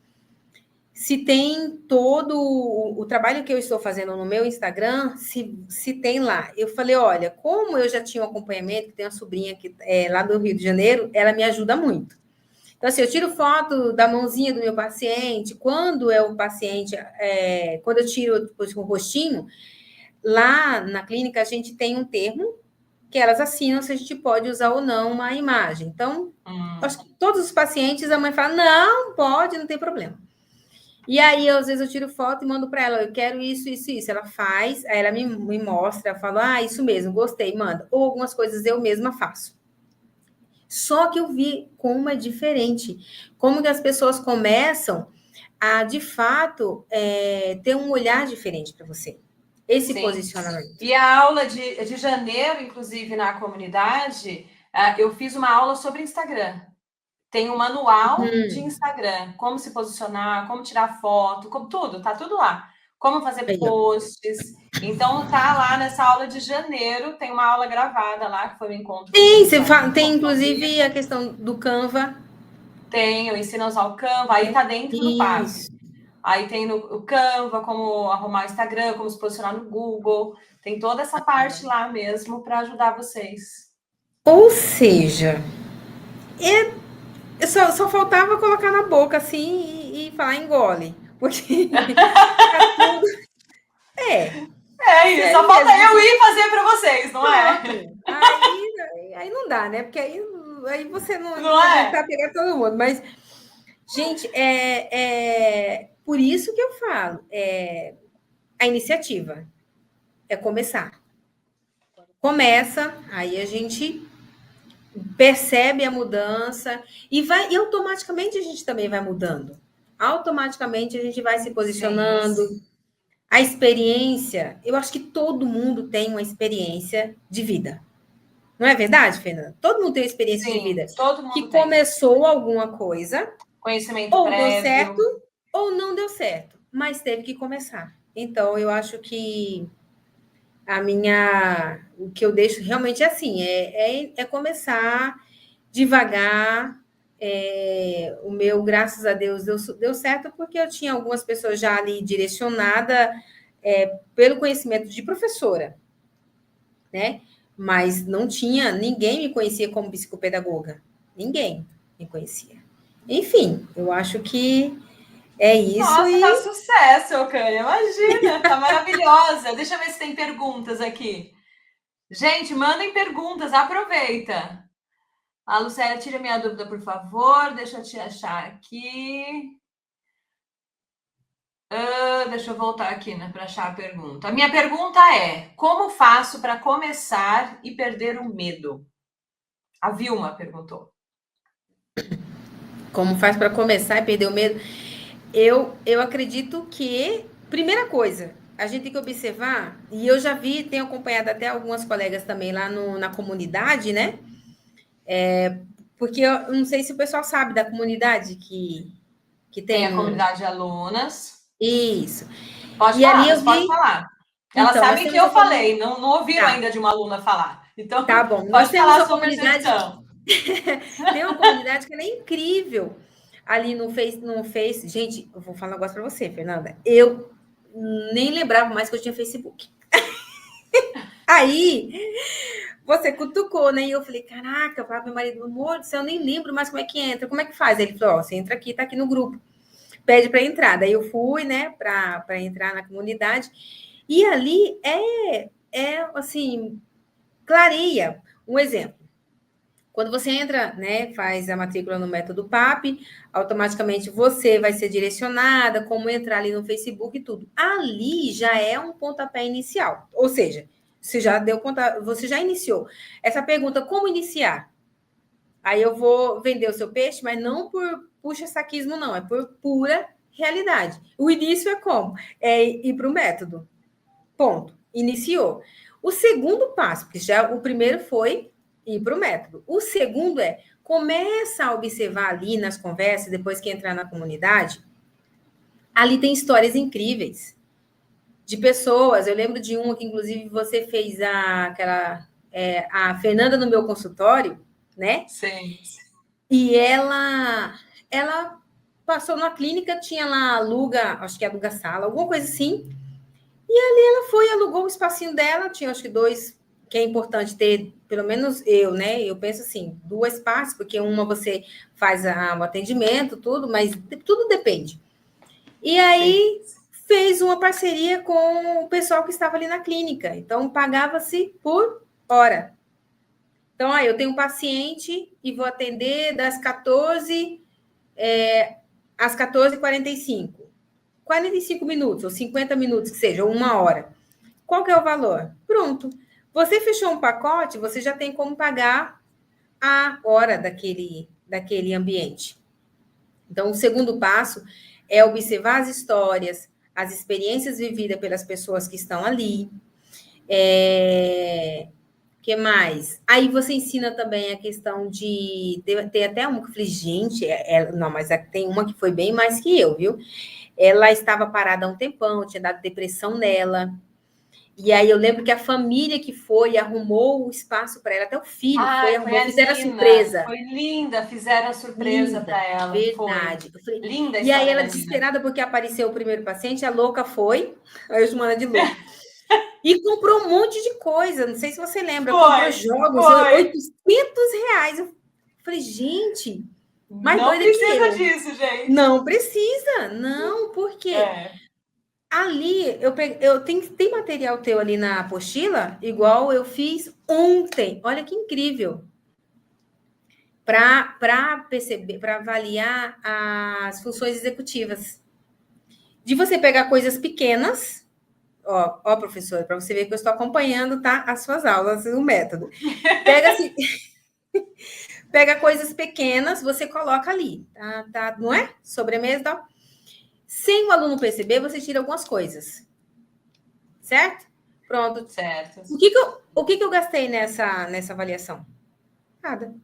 se tem todo o trabalho que eu estou fazendo no meu Instagram, se tem lá. Eu falei, olha, como eu já tinha um acompanhamento, que tem uma sobrinha que é lá do Rio de Janeiro, ela me ajuda muito. Então, assim, eu tiro foto da mãozinha do meu paciente, quando é o paciente, quando eu tiro depois com o rostinho, lá na clínica a gente tem um termo que elas assinam se a gente pode usar ou não uma imagem. Então, acho que todos os pacientes, a mãe fala, não, pode, não tem problema. E aí, às vezes, eu tiro foto e mando para ela, eu quero isso, isso, isso. Ela faz, aí ela me mostra, eu falo, isso mesmo, gostei, manda. Ou algumas coisas eu mesma faço. Só que eu vi como é diferente, como que as pessoas começam a, de fato, ter um olhar diferente para você. Esse Sim. Posicionamento. E a aula de janeiro, inclusive, na comunidade, eu fiz uma aula sobre Instagram. Tem um manual de Instagram, como se posicionar, como tirar foto, como tudo, tá tudo lá. Como fazer posts. Então, tá lá nessa aula de janeiro, tem uma aula gravada lá, que foi um encontro. Tem inclusive a questão do Canva. Tem, eu ensino a usar o Canva, aí tá dentro do PAP. Aí tem o Canva, como arrumar o Instagram, como se posicionar no Google. Tem toda essa parte lá mesmo para ajudar vocês. Ou seja, só faltava colocar na boca assim e falar engole. Porque tá tudo. É isso, só falta eu ir fazer para vocês, não é? Aí não dá, né? Porque aí você não é? Tá pegar todo mundo. Mas, gente, por isso que eu falo, a iniciativa é começar. Começa, aí a gente percebe a mudança e automaticamente a gente também vai mudando. Automaticamente a gente vai se posicionando. Sim. A experiência, eu acho que todo mundo tem uma experiência de vida. Não é verdade, Fernanda? Todo mundo tem uma experiência de vida. Todo mundo que começou alguma coisa, conhecimento ou prévio. Deu certo, ou não deu certo, mas teve que começar. Então, eu acho que o que eu deixo realmente é assim, é começar devagar. O meu, graças a Deus, deu certo, porque eu tinha algumas pessoas já ali direcionada pelo conhecimento de professora, né? Mas não tinha, ninguém me conhecia como psicopedagoga. Ninguém me conhecia. Enfim, eu acho que é isso. Nossa, tá sucesso, Cânia. Imagina, tá maravilhosa. Deixa eu ver se tem perguntas aqui. Gente, mandem perguntas, aproveita. A Lucélia, tira minha dúvida, por favor. Deixa eu te achar aqui. Deixa eu voltar aqui, né, para achar a pergunta. A minha pergunta é: como faço para começar e perder o medo? A Vilma perguntou. Como faz para começar e perder o medo? Eu acredito que, primeira coisa, a gente tem que observar, e eu já vi, tenho acompanhado até algumas colegas também lá na comunidade, né? Porque eu não sei se o pessoal sabe da comunidade que tem a comunidade de alunas. Isso. Pode falar, pode falar. Elas então, sabem que eu falei, não ouviram ainda de uma aluna falar. Então, tá bom. Pode Nós temos falar uma comunidade. Tem uma comunidade que é incrível ali no Face. Gente, eu vou falar um negócio para você, Fernanda. Eu nem lembrava mais que eu tinha Facebook. Aí, você cutucou, né? E eu falei, caraca, para meu marido, amor do céu, eu nem lembro mais como é que entra. Como é que faz? Ele falou, você entra aqui, tá aqui no grupo. Pede para entrar. Daí eu fui, né, para entrar na comunidade. E ali assim, clareia. Um exemplo. Quando você entra, né, faz a matrícula no método PAP, automaticamente você vai ser direcionada, como entrar ali no Facebook e tudo. Ali já é um pontapé inicial. Ou seja, você já iniciou. Essa pergunta, como iniciar? Aí eu vou vender o seu peixe, mas não por puxa-saquismo, não, é por pura realidade. O início é como? É ir para o método. Ponto. Iniciou. O segundo passo, porque já o primeiro foi ir para o método. O segundo começa a observar ali nas conversas, depois que entrar na comunidade, ali tem histórias incríveis de pessoas. Eu lembro de uma que, inclusive, você fez a Fernanda no meu consultório, né? Sim. E ela passou numa clínica, tinha lá acho que aluga sala, alguma coisa assim. E ali ela foi, alugou o espacinho dela, tinha acho que 2, que é importante ter, pelo menos eu, né? Eu penso assim, 2 partes, porque uma você faz o atendimento, tudo, mas tudo depende. E aí fez uma parceria com o pessoal que estava ali na clínica. Então, pagava-se por hora. Então, eu tenho um paciente e vou atender das 14 às 14h45. 45 minutos, ou 50 minutos, que seja, ou 1 hora. Qual que é o valor? Pronto. Você fechou um pacote, você já tem como pagar a hora daquele ambiente. Então, o segundo passo é observar as histórias, as experiências vividas pelas pessoas que estão ali. Que mais? Aí você ensina também a questão de... Tem até uma que eu falei, gente, não, mas tem uma que foi bem mais que eu, viu? Ela estava parada há um tempão, tinha dado depressão nela. E aí eu lembro que a família que foi arrumou o espaço para ela, até o filho foi, arrumou, fizeram a surpresa. Foi linda, fizeram a surpresa para ela. Verdade. Foi. Linda a e aí ela, linda. desesperada, porque apareceu o primeiro paciente, a louca foi, aí eu chamo de louca. E comprou um monte de coisa, não sei se você lembra, comprou jogos, R$800. Eu falei, gente, mais não doida que eu. Não precisa disso, gente. Não precisa, não, porque ali tem material teu ali na apostila, igual eu fiz ontem. Olha que incrível. Para perceber, para avaliar as funções executivas. De você pegar coisas pequenas. Ó, professora, para você ver que eu estou acompanhando, tá? As suas aulas, o método. Pega coisas pequenas, você coloca ali, tá? Não é? Sobremesa e tal. Sem o aluno perceber, você tira algumas coisas. Certo? Pronto. Certo. O que eu gastei nessa avaliação? Nada.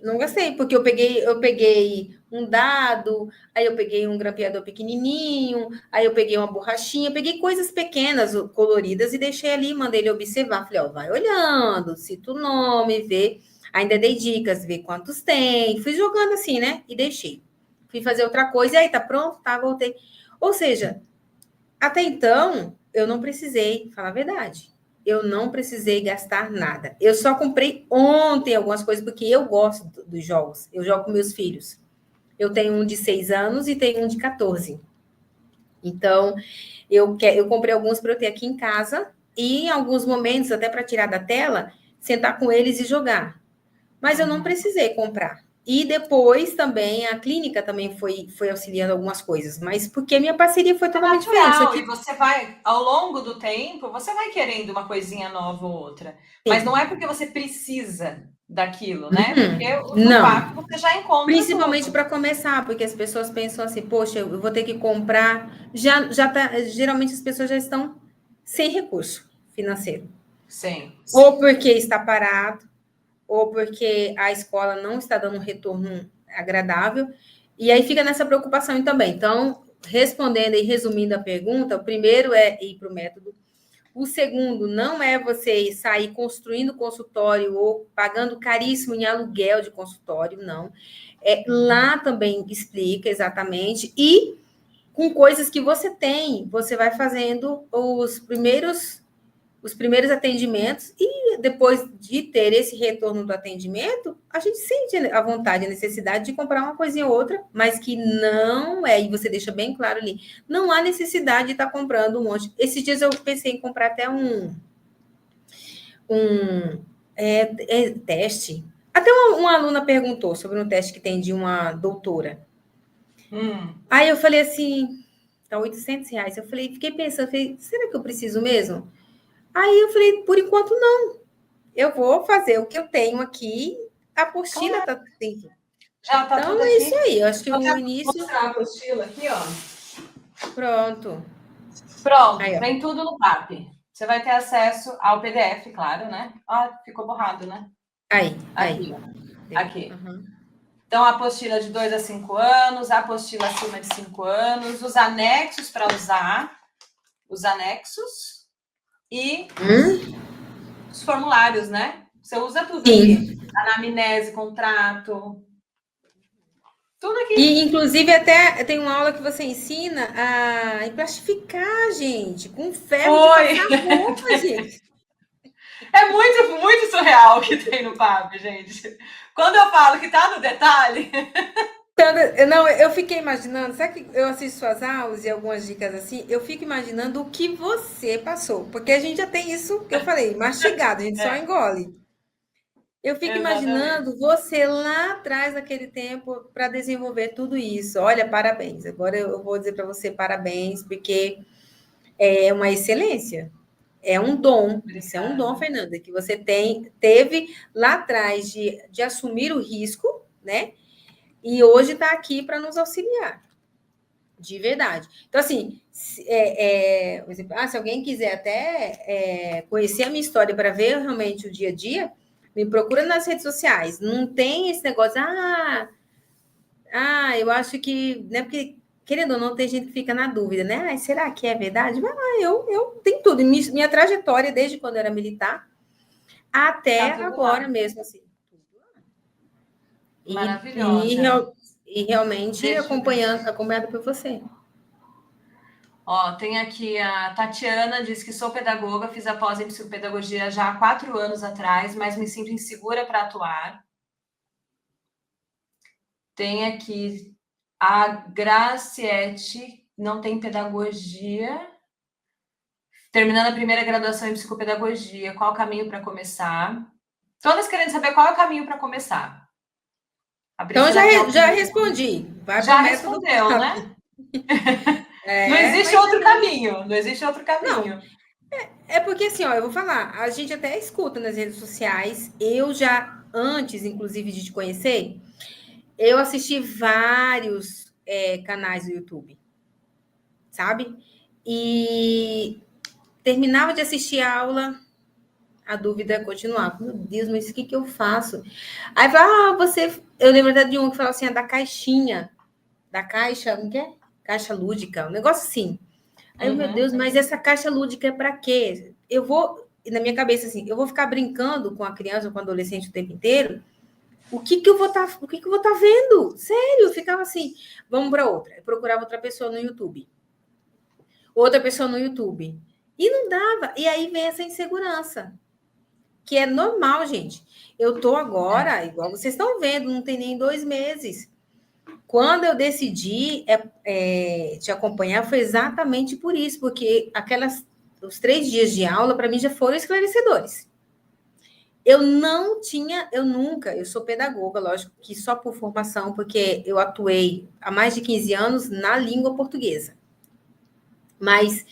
Não gastei, porque eu peguei um dado, aí eu peguei um grampeador pequenininho, aí eu peguei uma borrachinha, peguei coisas pequenas, coloridas, e deixei ali, mandei ele observar. Falei, vai olhando, cita o nome, vê. Ainda dei dicas, vê quantos tem. Fui jogando assim, né? E deixei. Fui fazer outra coisa, e aí, tá pronto? Tá, voltei. Ou seja, até então, eu não precisei, falar a verdade. Eu não precisei gastar nada. Eu só comprei ontem algumas coisas, porque eu gosto dos jogos. Eu jogo com meus filhos. Eu tenho um de 6 anos e tenho um de 14. Então, eu comprei alguns para eu ter aqui em casa e, em alguns momentos, até para tirar da tela, sentar com eles e jogar. Mas eu não precisei comprar. E depois também a clínica também foi auxiliando algumas coisas, mas porque minha parceria foi totalmente diferente. Aqui... E você vai, ao longo do tempo, você vai querendo uma coisinha nova ou outra. Sim. Mas não é porque você precisa daquilo, né? Porque no papo você já encontra. Principalmente para começar, porque as pessoas pensam assim, poxa, eu vou ter que comprar. Geralmente as pessoas já estão sem recurso financeiro. Sim. Ou porque está parado, ou porque a escola não está dando um retorno agradável, e aí fica nessa preocupação também. Então, respondendo e resumindo a pergunta, o primeiro é ir para o método. O segundo não é você sair construindo consultório ou pagando caríssimo em aluguel de consultório, não. Lá também explica exatamente, e com coisas que você tem, você vai fazendo os primeiros atendimentos, e depois de ter esse retorno do atendimento, a gente sente a vontade, a necessidade de comprar uma coisinha ou outra, mas que não é, e você deixa bem claro ali, não há necessidade de estar comprando um monte. Esses dias eu pensei em comprar até um teste. Até uma aluna perguntou sobre um teste que tem de uma doutora. Aí eu falei assim, tá R$800. Eu fiquei pensando, será que eu preciso mesmo? Aí eu falei, por enquanto não. Eu vou fazer o que eu tenho aqui. A apostila está dentro. Já tá então tudo é aqui. Isso aí. Eu acho que o início. Vou mostrar a apostila aqui, ó. Pronto. Aí, vem tudo no PAP. Você vai ter acesso ao PDF, claro, né? Ficou borrado, né? Aqui. Aqui. Uhum. Então, a apostila de 2 a 5 anos, a apostila acima de 5 anos, os anexos para usar, os anexos. E os formulários, né? Você usa tudo aqui. Anamnese, contrato. Tudo aqui. E, inclusive, até tem uma aula que você ensina a plastificar, gente, com ferro de passar roupa, gente. É muito, muito surreal o que tem no PAP, gente. Quando eu falo que tá no detalhe... Não, eu fiquei imaginando, sabe que eu assisto suas aulas e algumas dicas assim, eu fico imaginando o que você passou, porque a gente já tem isso que eu falei, mastigado, a gente só É, engole. Eu fico exatamente. imaginando você lá atrás daquele tempo para desenvolver tudo isso. Olha, parabéns. Agora eu vou dizer para você parabéns, porque é uma excelência. É um dom. Isso é um dom, Obrigada. Fernanda, que você teve lá atrás de assumir o risco, né? E hoje está aqui para nos auxiliar. De verdade. Então, assim, se alguém quiser até conhecer a minha história para ver realmente o dia a dia, me procura nas redes sociais. Não tem esse negócio, eu acho que, né, porque, querendo ou não, tem gente que fica na dúvida, né? Será que é verdade? Mas eu tenho tudo. Minha trajetória, desde quando eu era militar, até Tá tudo lá. agora mesmo, assim. E, e, Maravilhosa. real- e realmente Deixa eu ver. acompanhado por você. Ó, tem aqui a Tatiana, diz que sou pedagoga, fiz a pós em psicopedagogia já há 4 anos atrás, mas me sinto insegura para atuar. Tem aqui a Graciete, não tem pedagogia. Terminando a primeira graduação em psicopedagogia, qual o caminho para começar? Todas querendo saber qual é o caminho para começar. A Então, Priscila quer o já primeiro. respondi. Vai para o Já método respondeu, PAP. né? Não existe Mas outro caminho. Não existe outro não, caminho. é porque assim, ó, eu vou falar, a gente até escuta nas redes sociais, eu já, antes, inclusive, de te conhecer, eu assisti vários canais do YouTube, sabe? E terminava de assistir a aula, a dúvida continuava. Meu Deus, mas o que eu faço? Aí fala, você. Eu lembro até de um que falou assim, da caixinha, da caixa, não é? Caixa lúdica, um negócio assim. Aí, meu Uhum. Deus, mas essa caixa lúdica é para quê? Eu vou, na minha cabeça, assim, eu vou ficar brincando com a criança ou com o adolescente o tempo inteiro? O que que eu vou estar vendo? Sério, eu ficava assim, vamos para outra. Eu procurava outra pessoa no YouTube. Outra pessoa no YouTube. E não dava. E aí vem essa insegurança, que é normal, gente. Eu tô É. agora, igual vocês estão vendo, não tem nem 2 meses. Quando eu decidi te acompanhar, foi exatamente por isso, porque os 3 dias de aula, para mim, já foram esclarecedores. Eu sou pedagoga, lógico que só por formação, porque eu atuei há mais de 15 anos na língua portuguesa. Mas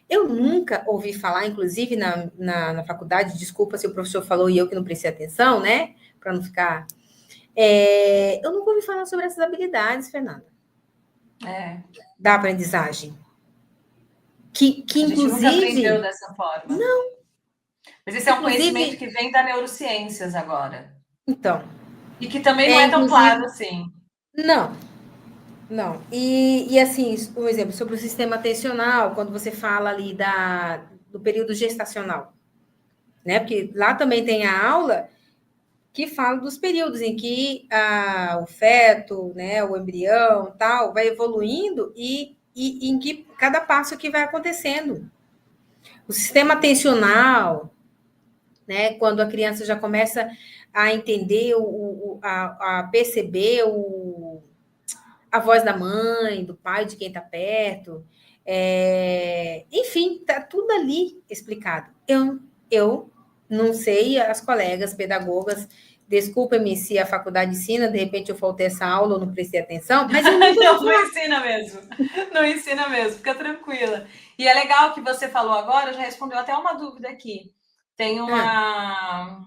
eu nunca ouvi falar, inclusive na faculdade, desculpa se o professor falou e eu que não prestei atenção, né? Para não ficar. Eu nunca ouvi falar sobre essas habilidades, Fernanda, É. da aprendizagem. Que A gente nunca aprendeu inclusive, dessa forma. Mas esse é um conhecimento inclusive, que vem da neurociências agora. então, E que também não é tão claro inclusive, assim. não, não. E assim, um exemplo, sobre o sistema atencional, quando você fala ali do período gestacional, né? Porque lá também tem a aula que fala dos períodos em que o feto, né, o embrião, tal, vai evoluindo e em que cada passo que vai acontecendo. O sistema atencional, né, quando a criança já começa a entender, a perceber a voz da mãe, do pai, de quem está perto. Enfim, está tudo ali explicado. Eu não sei, as colegas pedagogas, desculpa-me se a faculdade ensina, de repente eu faltei essa aula ou não prestei atenção, mas eu nunca ouvi Não, não falar. ensina mesmo. Não ensina mesmo, fica tranquila. E é legal que você falou agora, já respondeu até uma dúvida aqui. Tem Ah,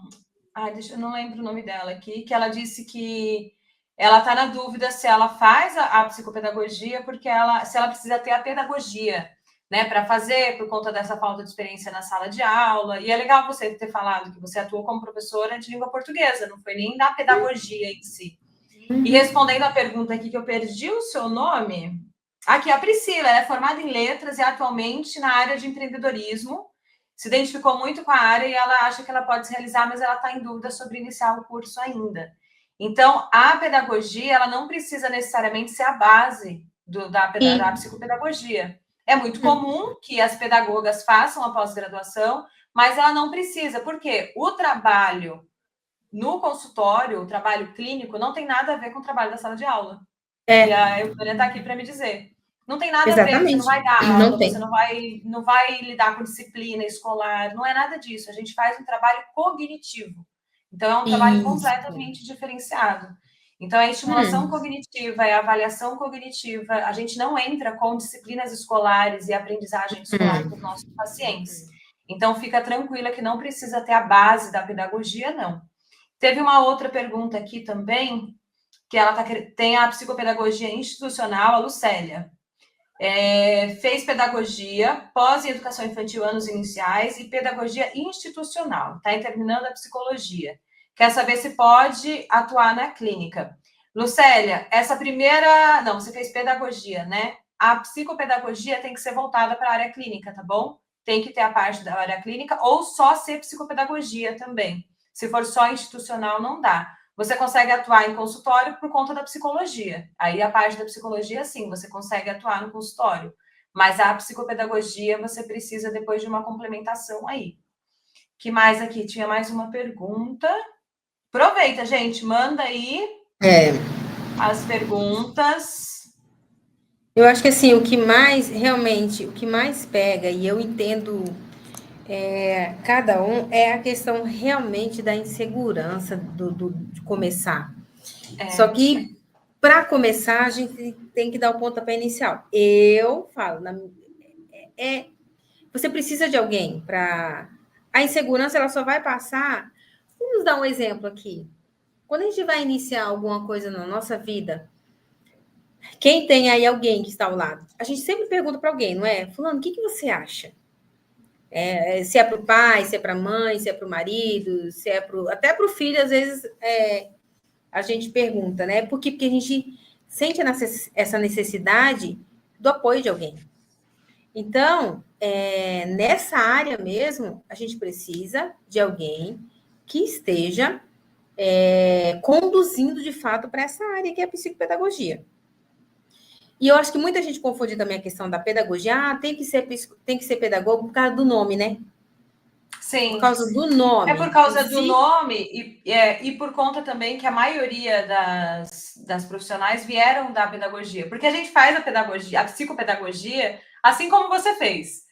uma. Eu não lembro o nome dela aqui, que ela disse que ela está na dúvida se ela faz a psicopedagogia, porque se ela precisa ter a pedagogia, né, para fazer, por conta dessa falta de experiência na sala de aula. E é legal você ter falado que você atuou como professora de língua portuguesa, não foi nem da pedagogia em si. E respondendo a pergunta aqui, que eu perdi o seu nome. Aqui, a Priscila, ela é formada em letras e atualmente na área de empreendedorismo. Se identificou muito com a área e ela acha que ela pode se realizar, mas ela está em dúvida sobre iniciar o curso ainda. Então, a pedagogia, ela não precisa necessariamente ser a base da sim. psicopedagogia. É muito comum que as pedagogas façam a pós-graduação, mas ela não precisa, porque o trabalho no consultório, o trabalho clínico, não tem nada a ver com o trabalho da sala de aula. E a Eufânia está aqui para me dizer. Não tem nada a ver, você não Exatamente. vai dar Não aula, tem. você não vai lidar com disciplina escolar, não é nada disso. A gente faz um trabalho cognitivo. Então, é um trabalho Isso. completamente diferenciado. Então, é a estimulação cognitiva, é a avaliação cognitiva. A gente não entra com disciplinas escolares e aprendizagem escolar com os nossos pacientes. Então, fica tranquila que não precisa ter a base da pedagogia, não. Teve uma outra pergunta aqui também, que ela tem a psicopedagogia institucional, a Lucélia. Fez pedagogia, pós em educação infantil, anos iniciais, e pedagogia institucional. Está terminando a psicologia. Quer saber se pode atuar na clínica. Lucélia, essa primeira... Não, você fez pedagogia, né? A psicopedagogia tem que ser voltada para a área clínica, tá bom? Tem que ter a parte da área clínica, ou só ser psicopedagogia também. Se for só institucional, não dá. Você consegue atuar em consultório por conta da psicologia. Aí a parte da psicologia, sim, você consegue atuar no consultório. Mas a psicopedagogia, você precisa depois de uma complementação aí. Que mais aqui? Tinha mais uma pergunta. Aproveita, gente, manda aí as perguntas. Eu acho que assim, o que mais pega, e eu entendo cada um, é a questão realmente da insegurança de começar. Só que, para começar, a gente tem que dar o pontapé inicial. Eu falo, você precisa de alguém para... A insegurança, ela só vai passar... Vamos dar um exemplo aqui. Quando a gente vai iniciar alguma coisa na nossa vida, quem tem aí alguém que está ao lado? A gente sempre pergunta para alguém, não é? Fulano, o que você acha? Se é para o pai, se é para a mãe, se é para o marido, se é até para o filho, às vezes a gente pergunta, né? Por quê? Porque a gente sente essa necessidade do apoio de alguém. Então, nessa área mesmo, a gente precisa de alguém que esteja conduzindo de fato para essa área que é a psicopedagogia. E eu acho que muita gente confunde também a questão da pedagogia. Tem que ser pedagogo por causa do nome, né? Sim. Por causa do nome. É por causa do nome e por conta também que a maioria das profissionais vieram da pedagogia. Porque a gente faz a pedagogia, a psicopedagogia, assim como você fez.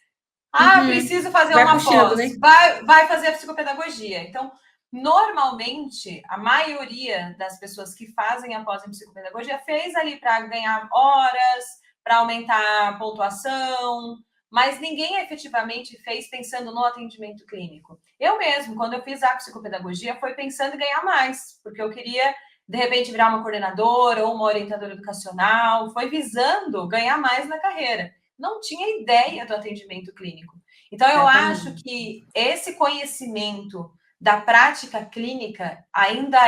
Preciso fazer vai uma puxando, pós. né? Vai fazer a psicopedagogia. Então, normalmente, a maioria das pessoas que fazem a pós em psicopedagogia fez ali para ganhar horas, para aumentar a pontuação, mas ninguém efetivamente fez pensando no atendimento clínico. Eu mesmo, quando eu fiz a psicopedagogia, foi pensando em ganhar mais, porque eu queria, de repente, virar uma coordenadora ou uma orientadora educacional, foi visando ganhar mais na carreira. Não tinha ideia do atendimento clínico. Então, eu acho que esse conhecimento da prática clínica ainda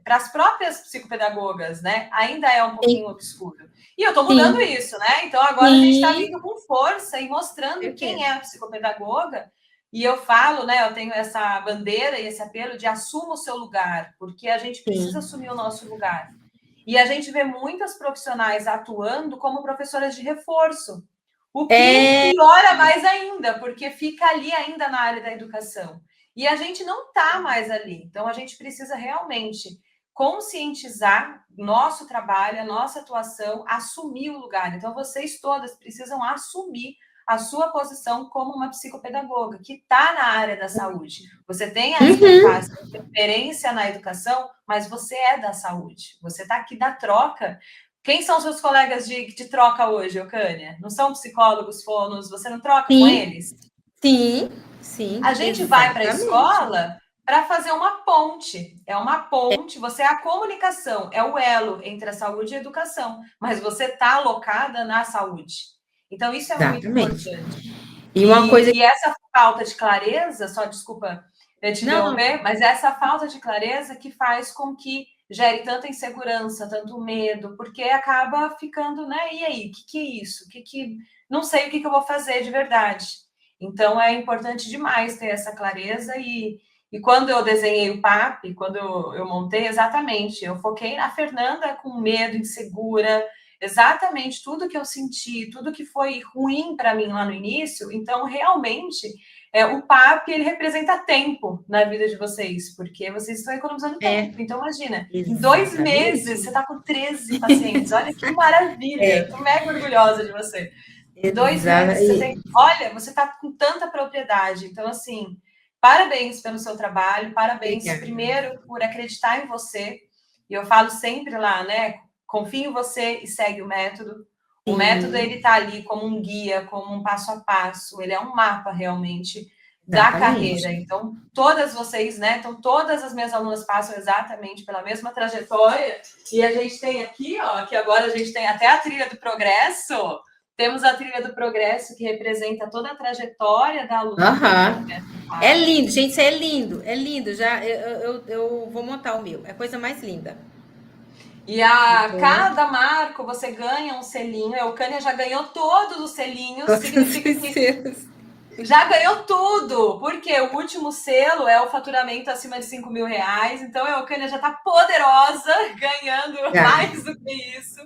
para as próprias psicopedagogas, né? Ainda é um pouquinho obscuro. E eu estou mudando isso, né? Então, agora a gente está vindo com força e mostrando quem é a psicopedagoga. E eu falo, né? Eu tenho essa bandeira e esse apelo de assuma o seu lugar, porque a gente precisa assumir o nosso lugar. E a gente vê muitas profissionais atuando como professoras de reforço, o que piora mais ainda, porque fica ali ainda na área da educação. E a gente não está mais ali. Então, a gente precisa realmente conscientizar nosso trabalho, a nossa atuação, assumir o lugar. Então, vocês todas precisam assumir a sua posição como uma psicopedagoga que está na área da saúde. Você tem a interface, a interferência na educação, mas você é da saúde. Você está aqui da troca. Quem são seus colegas de troca hoje, Eukânia? Não são psicólogos, fonos? Você não troca com eles? Sim. A gente vai para a escola para fazer uma ponte. É uma ponte, você é a comunicação, é o elo entre a saúde e a educação, mas você está alocada na saúde. Então, isso é muito importante. E essa falta de clareza, só desculpa eu te interromper, mas essa falta de clareza que faz com que gere tanta insegurança, tanto medo, porque acaba ficando, né? E aí, o que é isso? Não sei o que eu vou fazer de verdade. Então, é importante demais ter essa clareza e quando eu desenhei o PAP, quando eu montei, exatamente, eu foquei na Fernanda com medo, insegura, exatamente tudo que eu senti, tudo que foi ruim para mim lá no início. Então, realmente, o PAP, ele representa tempo na vida de vocês, porque vocês estão economizando tempo. Então, imagina, em 2 meses, você está com 13 pacientes. Olha que maravilha! Estou mega orgulhosa de você. Em 2 meses, você tem... Olha, você está com tanta propriedade. Então, assim, parabéns pelo seu trabalho, parabéns primeiro por acreditar em você. E eu falo sempre lá, né? Confie em você e segue o método. O método, ele está ali como um guia, como um passo a passo. Ele é um mapa, realmente, da carreira. Então, todas vocês, né? Então, todas as minhas alunas passam exatamente pela mesma trajetória. E a gente tem aqui, ó, que agora a gente tem até a trilha do progresso. Temos a trilha do progresso, que representa toda a trajetória da aluna. É lindo, gente, isso é lindo, é lindo. Já eu vou montar o meu, é a coisa mais linda. E a cada marco você ganha um selinho. A Eucânia já ganhou todos os selinhos. Significa que já ganhou tudo, porque o último selo é o faturamento acima de R$5.000. Então a Eucânia já está poderosa, ganhando mais do que isso.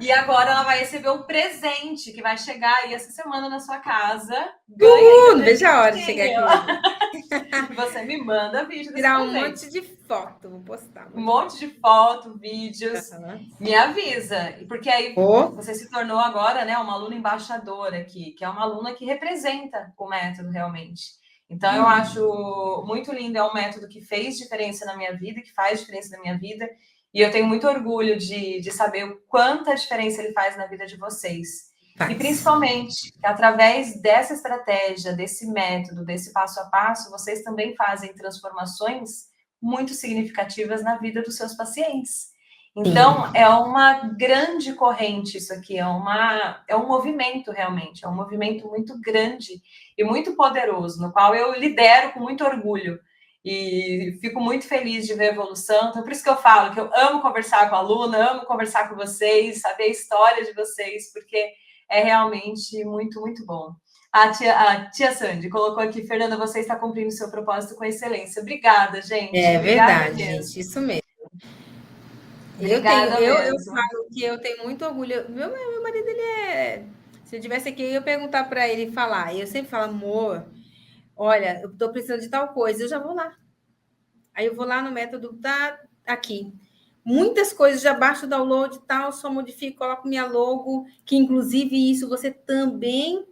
E agora ela vai receber um presente que vai chegar aí essa semana na sua casa. Não vejo a hora de chegar aqui. Você me manda vídeo desse tirar presente. Um monte de foto, vou postar. Um monte de foto, vídeos. Me avisa. Porque aí você se tornou agora, né, uma aluna embaixadora aqui, que é uma aluna que representa o método realmente. Então, eu acho muito lindo. É um método que fez diferença na minha vida, que faz diferença na minha vida. E eu tenho muito orgulho de saber o quanta diferença ele faz na vida de vocês. E principalmente, através dessa estratégia, desse método, desse passo a passo, vocês também fazem transformações muito significativas na vida dos seus pacientes. Então, é uma grande corrente isso aqui, é um movimento realmente, é um movimento muito grande e muito poderoso, no qual eu lidero com muito orgulho. E fico muito feliz de ver a evolução. Então, por isso que eu falo que eu amo conversar com a aluna, amo conversar com vocês, saber a história de vocês, porque é realmente muito, muito bom. A tia Sandy colocou aqui, Fernanda, você está cumprindo o seu propósito com excelência. Obrigada, gente. Verdade, gente, isso mesmo. Obrigada eu falo que eu tenho muito orgulho. Meu marido, ele é... Se eu estivesse aqui, eu ia perguntar para ele falar. E eu sempre falo, amor, olha, eu estou precisando de tal coisa, eu já vou lá. Aí eu vou lá no método, tá aqui. Muitas coisas, já baixo o download e tal, só modifico, coloco minha logo, que inclusive isso você também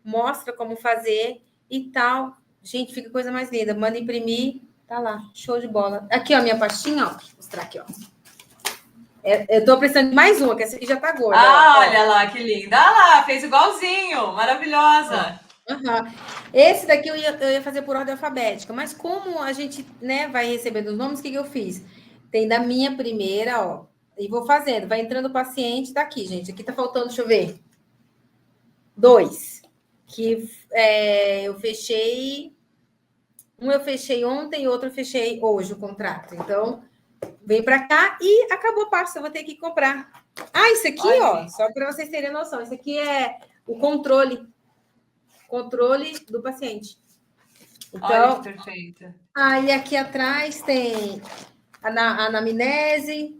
mostra como fazer e tal. Gente, fica coisa mais linda. Manda imprimir, tá lá, show de bola. Aqui, ó, minha pastinha, ó. Vou mostrar aqui, ó. Eu tô precisando de mais uma, que essa aqui já tá gorda. Olha lá, que linda. Olha lá, fez igualzinho. Maravilhosa. Esse daqui eu ia fazer por ordem alfabética, mas como a gente, né, vai recebendo os nomes, o que eu fiz? Tem da minha primeira, ó, e vou fazendo. Vai entrando o paciente, tá aqui, gente. Aqui tá faltando, deixa eu ver. 2. Que eu fechei. Um eu fechei ontem, outro eu fechei hoje o contrato. Então, vem para cá e acabou a pasta. Eu vou ter que comprar. Isso aqui, ó, só para vocês terem noção. Isso aqui é o controle do paciente. Então, olha que perfeito. Aí aqui atrás tem a anamnese.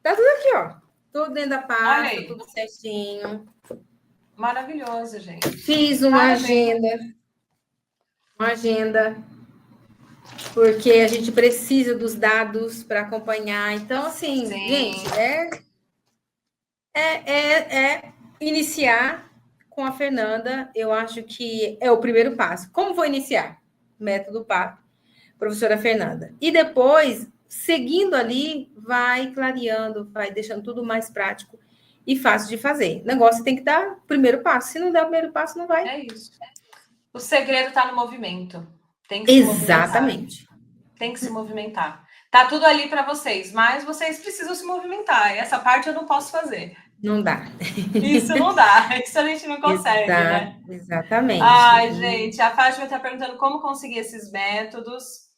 Tá tudo aqui, ó. Tudo dentro da pasta, tudo certinho. Maravilhoso, gente. Fiz uma agenda, porque a gente precisa dos dados para acompanhar. Então, assim, gente, é iniciar com a Fernanda. Eu acho que é o primeiro passo. Como vou iniciar? Método PAP, professora Fernanda. E depois, seguindo ali, vai clareando, vai deixando tudo mais prático e fácil de fazer. O negócio tem que dar o primeiro passo. Se não der o primeiro passo, não vai. É isso. O segredo está no movimento. Tem que Exatamente. Tem que se movimentar. Tá tudo ali para vocês, mas vocês precisam se movimentar. Essa parte eu não posso fazer. Não dá. Isso não dá. Isso a gente não consegue, né? Exatamente. Ai, gente, a Fátima está perguntando como conseguir esses métodos.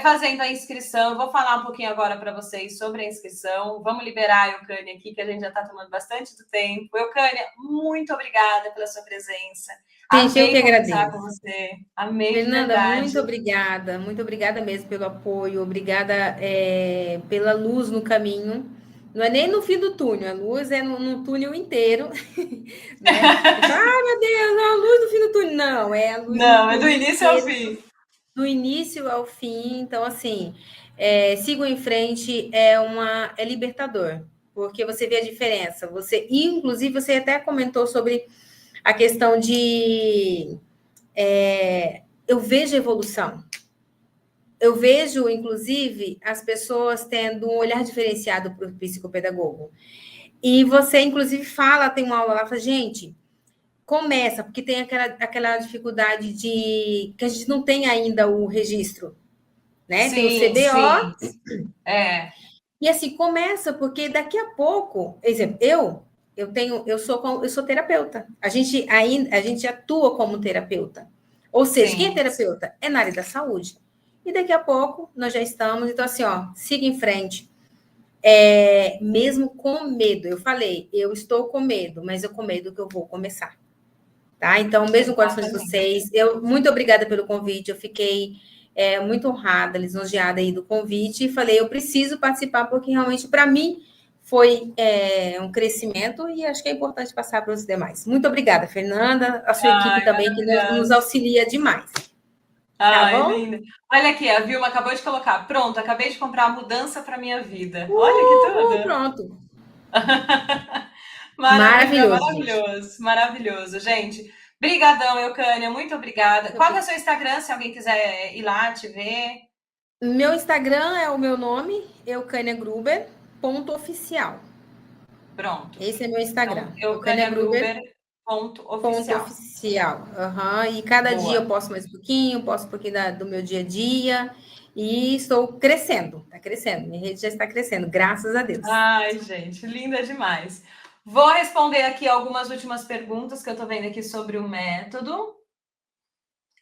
Fazendo a inscrição. Eu vou falar um pouquinho agora para vocês sobre a inscrição. Vamos liberar a Eucânia aqui, que a gente já está tomando bastante do tempo. Eucânia, muito obrigada pela sua presença. Gente, eu que agradeço. Com você. Amei, Fernanda, muito obrigada mesmo pelo apoio, obrigada pela luz no caminho, Não é nem no fim do túnel, a luz é no túnel inteiro, né? Eu falo, ah, meu Deus, a luz no fim do túnel. Não, é a luz no Não, é do túnel início ao inteiro, fim. do início ao fim. Então, assim, sigam em frente, é libertador, porque você vê a diferença. Você, inclusive, você até comentou sobre a questão de eu vejo evolução. Eu vejo, inclusive, as pessoas tendo um olhar diferenciado para o psicopedagogo. E você, inclusive, fala, tem uma aula lá, fala, gente, começa, porque tem aquela dificuldade de que a gente não tem ainda o registro, né? Tem o Sim, CBO, sim. É, e assim, começa, porque daqui a pouco, exemplo, eu sou terapeuta. A gente atua como terapeuta. Ou seja, quem é sim. terapeuta? É na área da saúde. E daqui a pouco nós já estamos, então assim, ó, siga em frente. Mesmo com medo, eu falei, eu estou com medo, mas eu com medo que eu vou começar. Tá? Então, um beijo no coração de Exatamente. vocês. Muito obrigada pelo convite. Eu fiquei muito honrada, lisonjeada aí do convite. E falei, eu preciso participar, porque realmente, para mim, foi um crescimento e acho que é importante passar para os demais. Muito obrigada, Fernanda, a sua equipe Ai, também, que nos maravilhosa. auxilia demais. Tá Ai, bom? linda. Olha aqui, a Vilma acabou de colocar. Pronto, acabei de comprar a mudança para minha vida. Olha que tudo. Pronto. Maravilhoso, Maravilhoso, gente. maravilhoso, maravilhoso, gente. Brigadão, Eucânia, muito obrigada. Qual que é o seu Instagram, se alguém quiser ir lá te ver? Meu Instagram é o meu nome, Eucânia Gruber, ponto oficial. Pronto. Esse é meu Então, Instagram, Eucânia Gruber, ponto eukaniagruber.oficial. oficial. Uhum. E cada dia eu Boa. posto mais um pouquinho, posto um pouquinho do meu dia a dia. E estou crescendo, está crescendo. Minha rede já está crescendo, graças a Deus. Ai, gente, linda demais. Vou responder aqui algumas últimas perguntas que eu estou vendo aqui sobre o método.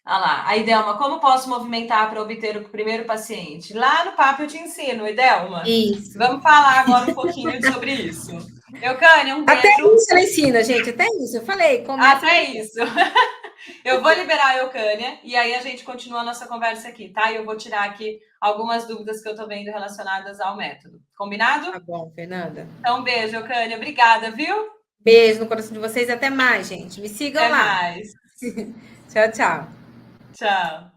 Ah lá, a Idelma, como posso movimentar para obter o primeiro paciente? Lá no papo eu te ensino, Idelma. Isso. Vamos falar agora um pouquinho sobre isso. Eucânia, um Até beijo. isso ela ensina, gente. Até isso. Eu falei, começa Até pequeno. isso. Eu vou liberar a Eucânia e aí a gente continua a nossa conversa aqui, tá? E eu vou tirar aqui algumas dúvidas que eu tô vendo relacionadas ao método. Tá Combinado? bom, Fernanda. Então, beijo, Eucânia. Obrigada, viu? Beijo no coração de vocês. Até mais, gente. Me sigam Até lá. mais. Tchau, tchau. Tchau.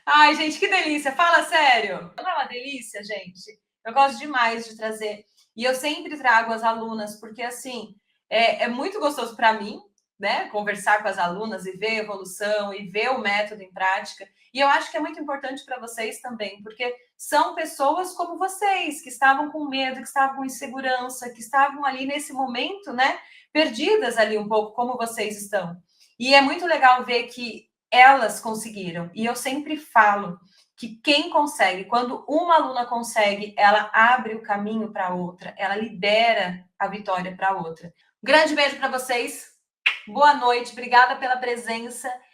Ai, gente, que delícia. Fala sério. Não é uma delícia, gente? Eu gosto demais de trazer. E eu sempre trago as alunas, porque assim, é muito gostoso para mim, né? Conversar com as alunas e ver a evolução e ver o método em prática. E eu acho que é muito importante para vocês também, porque são pessoas como vocês, que estavam com medo, que estavam com insegurança, que estavam ali nesse momento, né? Perdidas ali um pouco, como vocês estão. E é muito legal ver que elas conseguiram. E eu sempre falo que quem consegue, quando uma aluna consegue, ela abre o caminho para outra, ela libera a vitória para outra. Um grande beijo para vocês. Boa noite, obrigada pela presença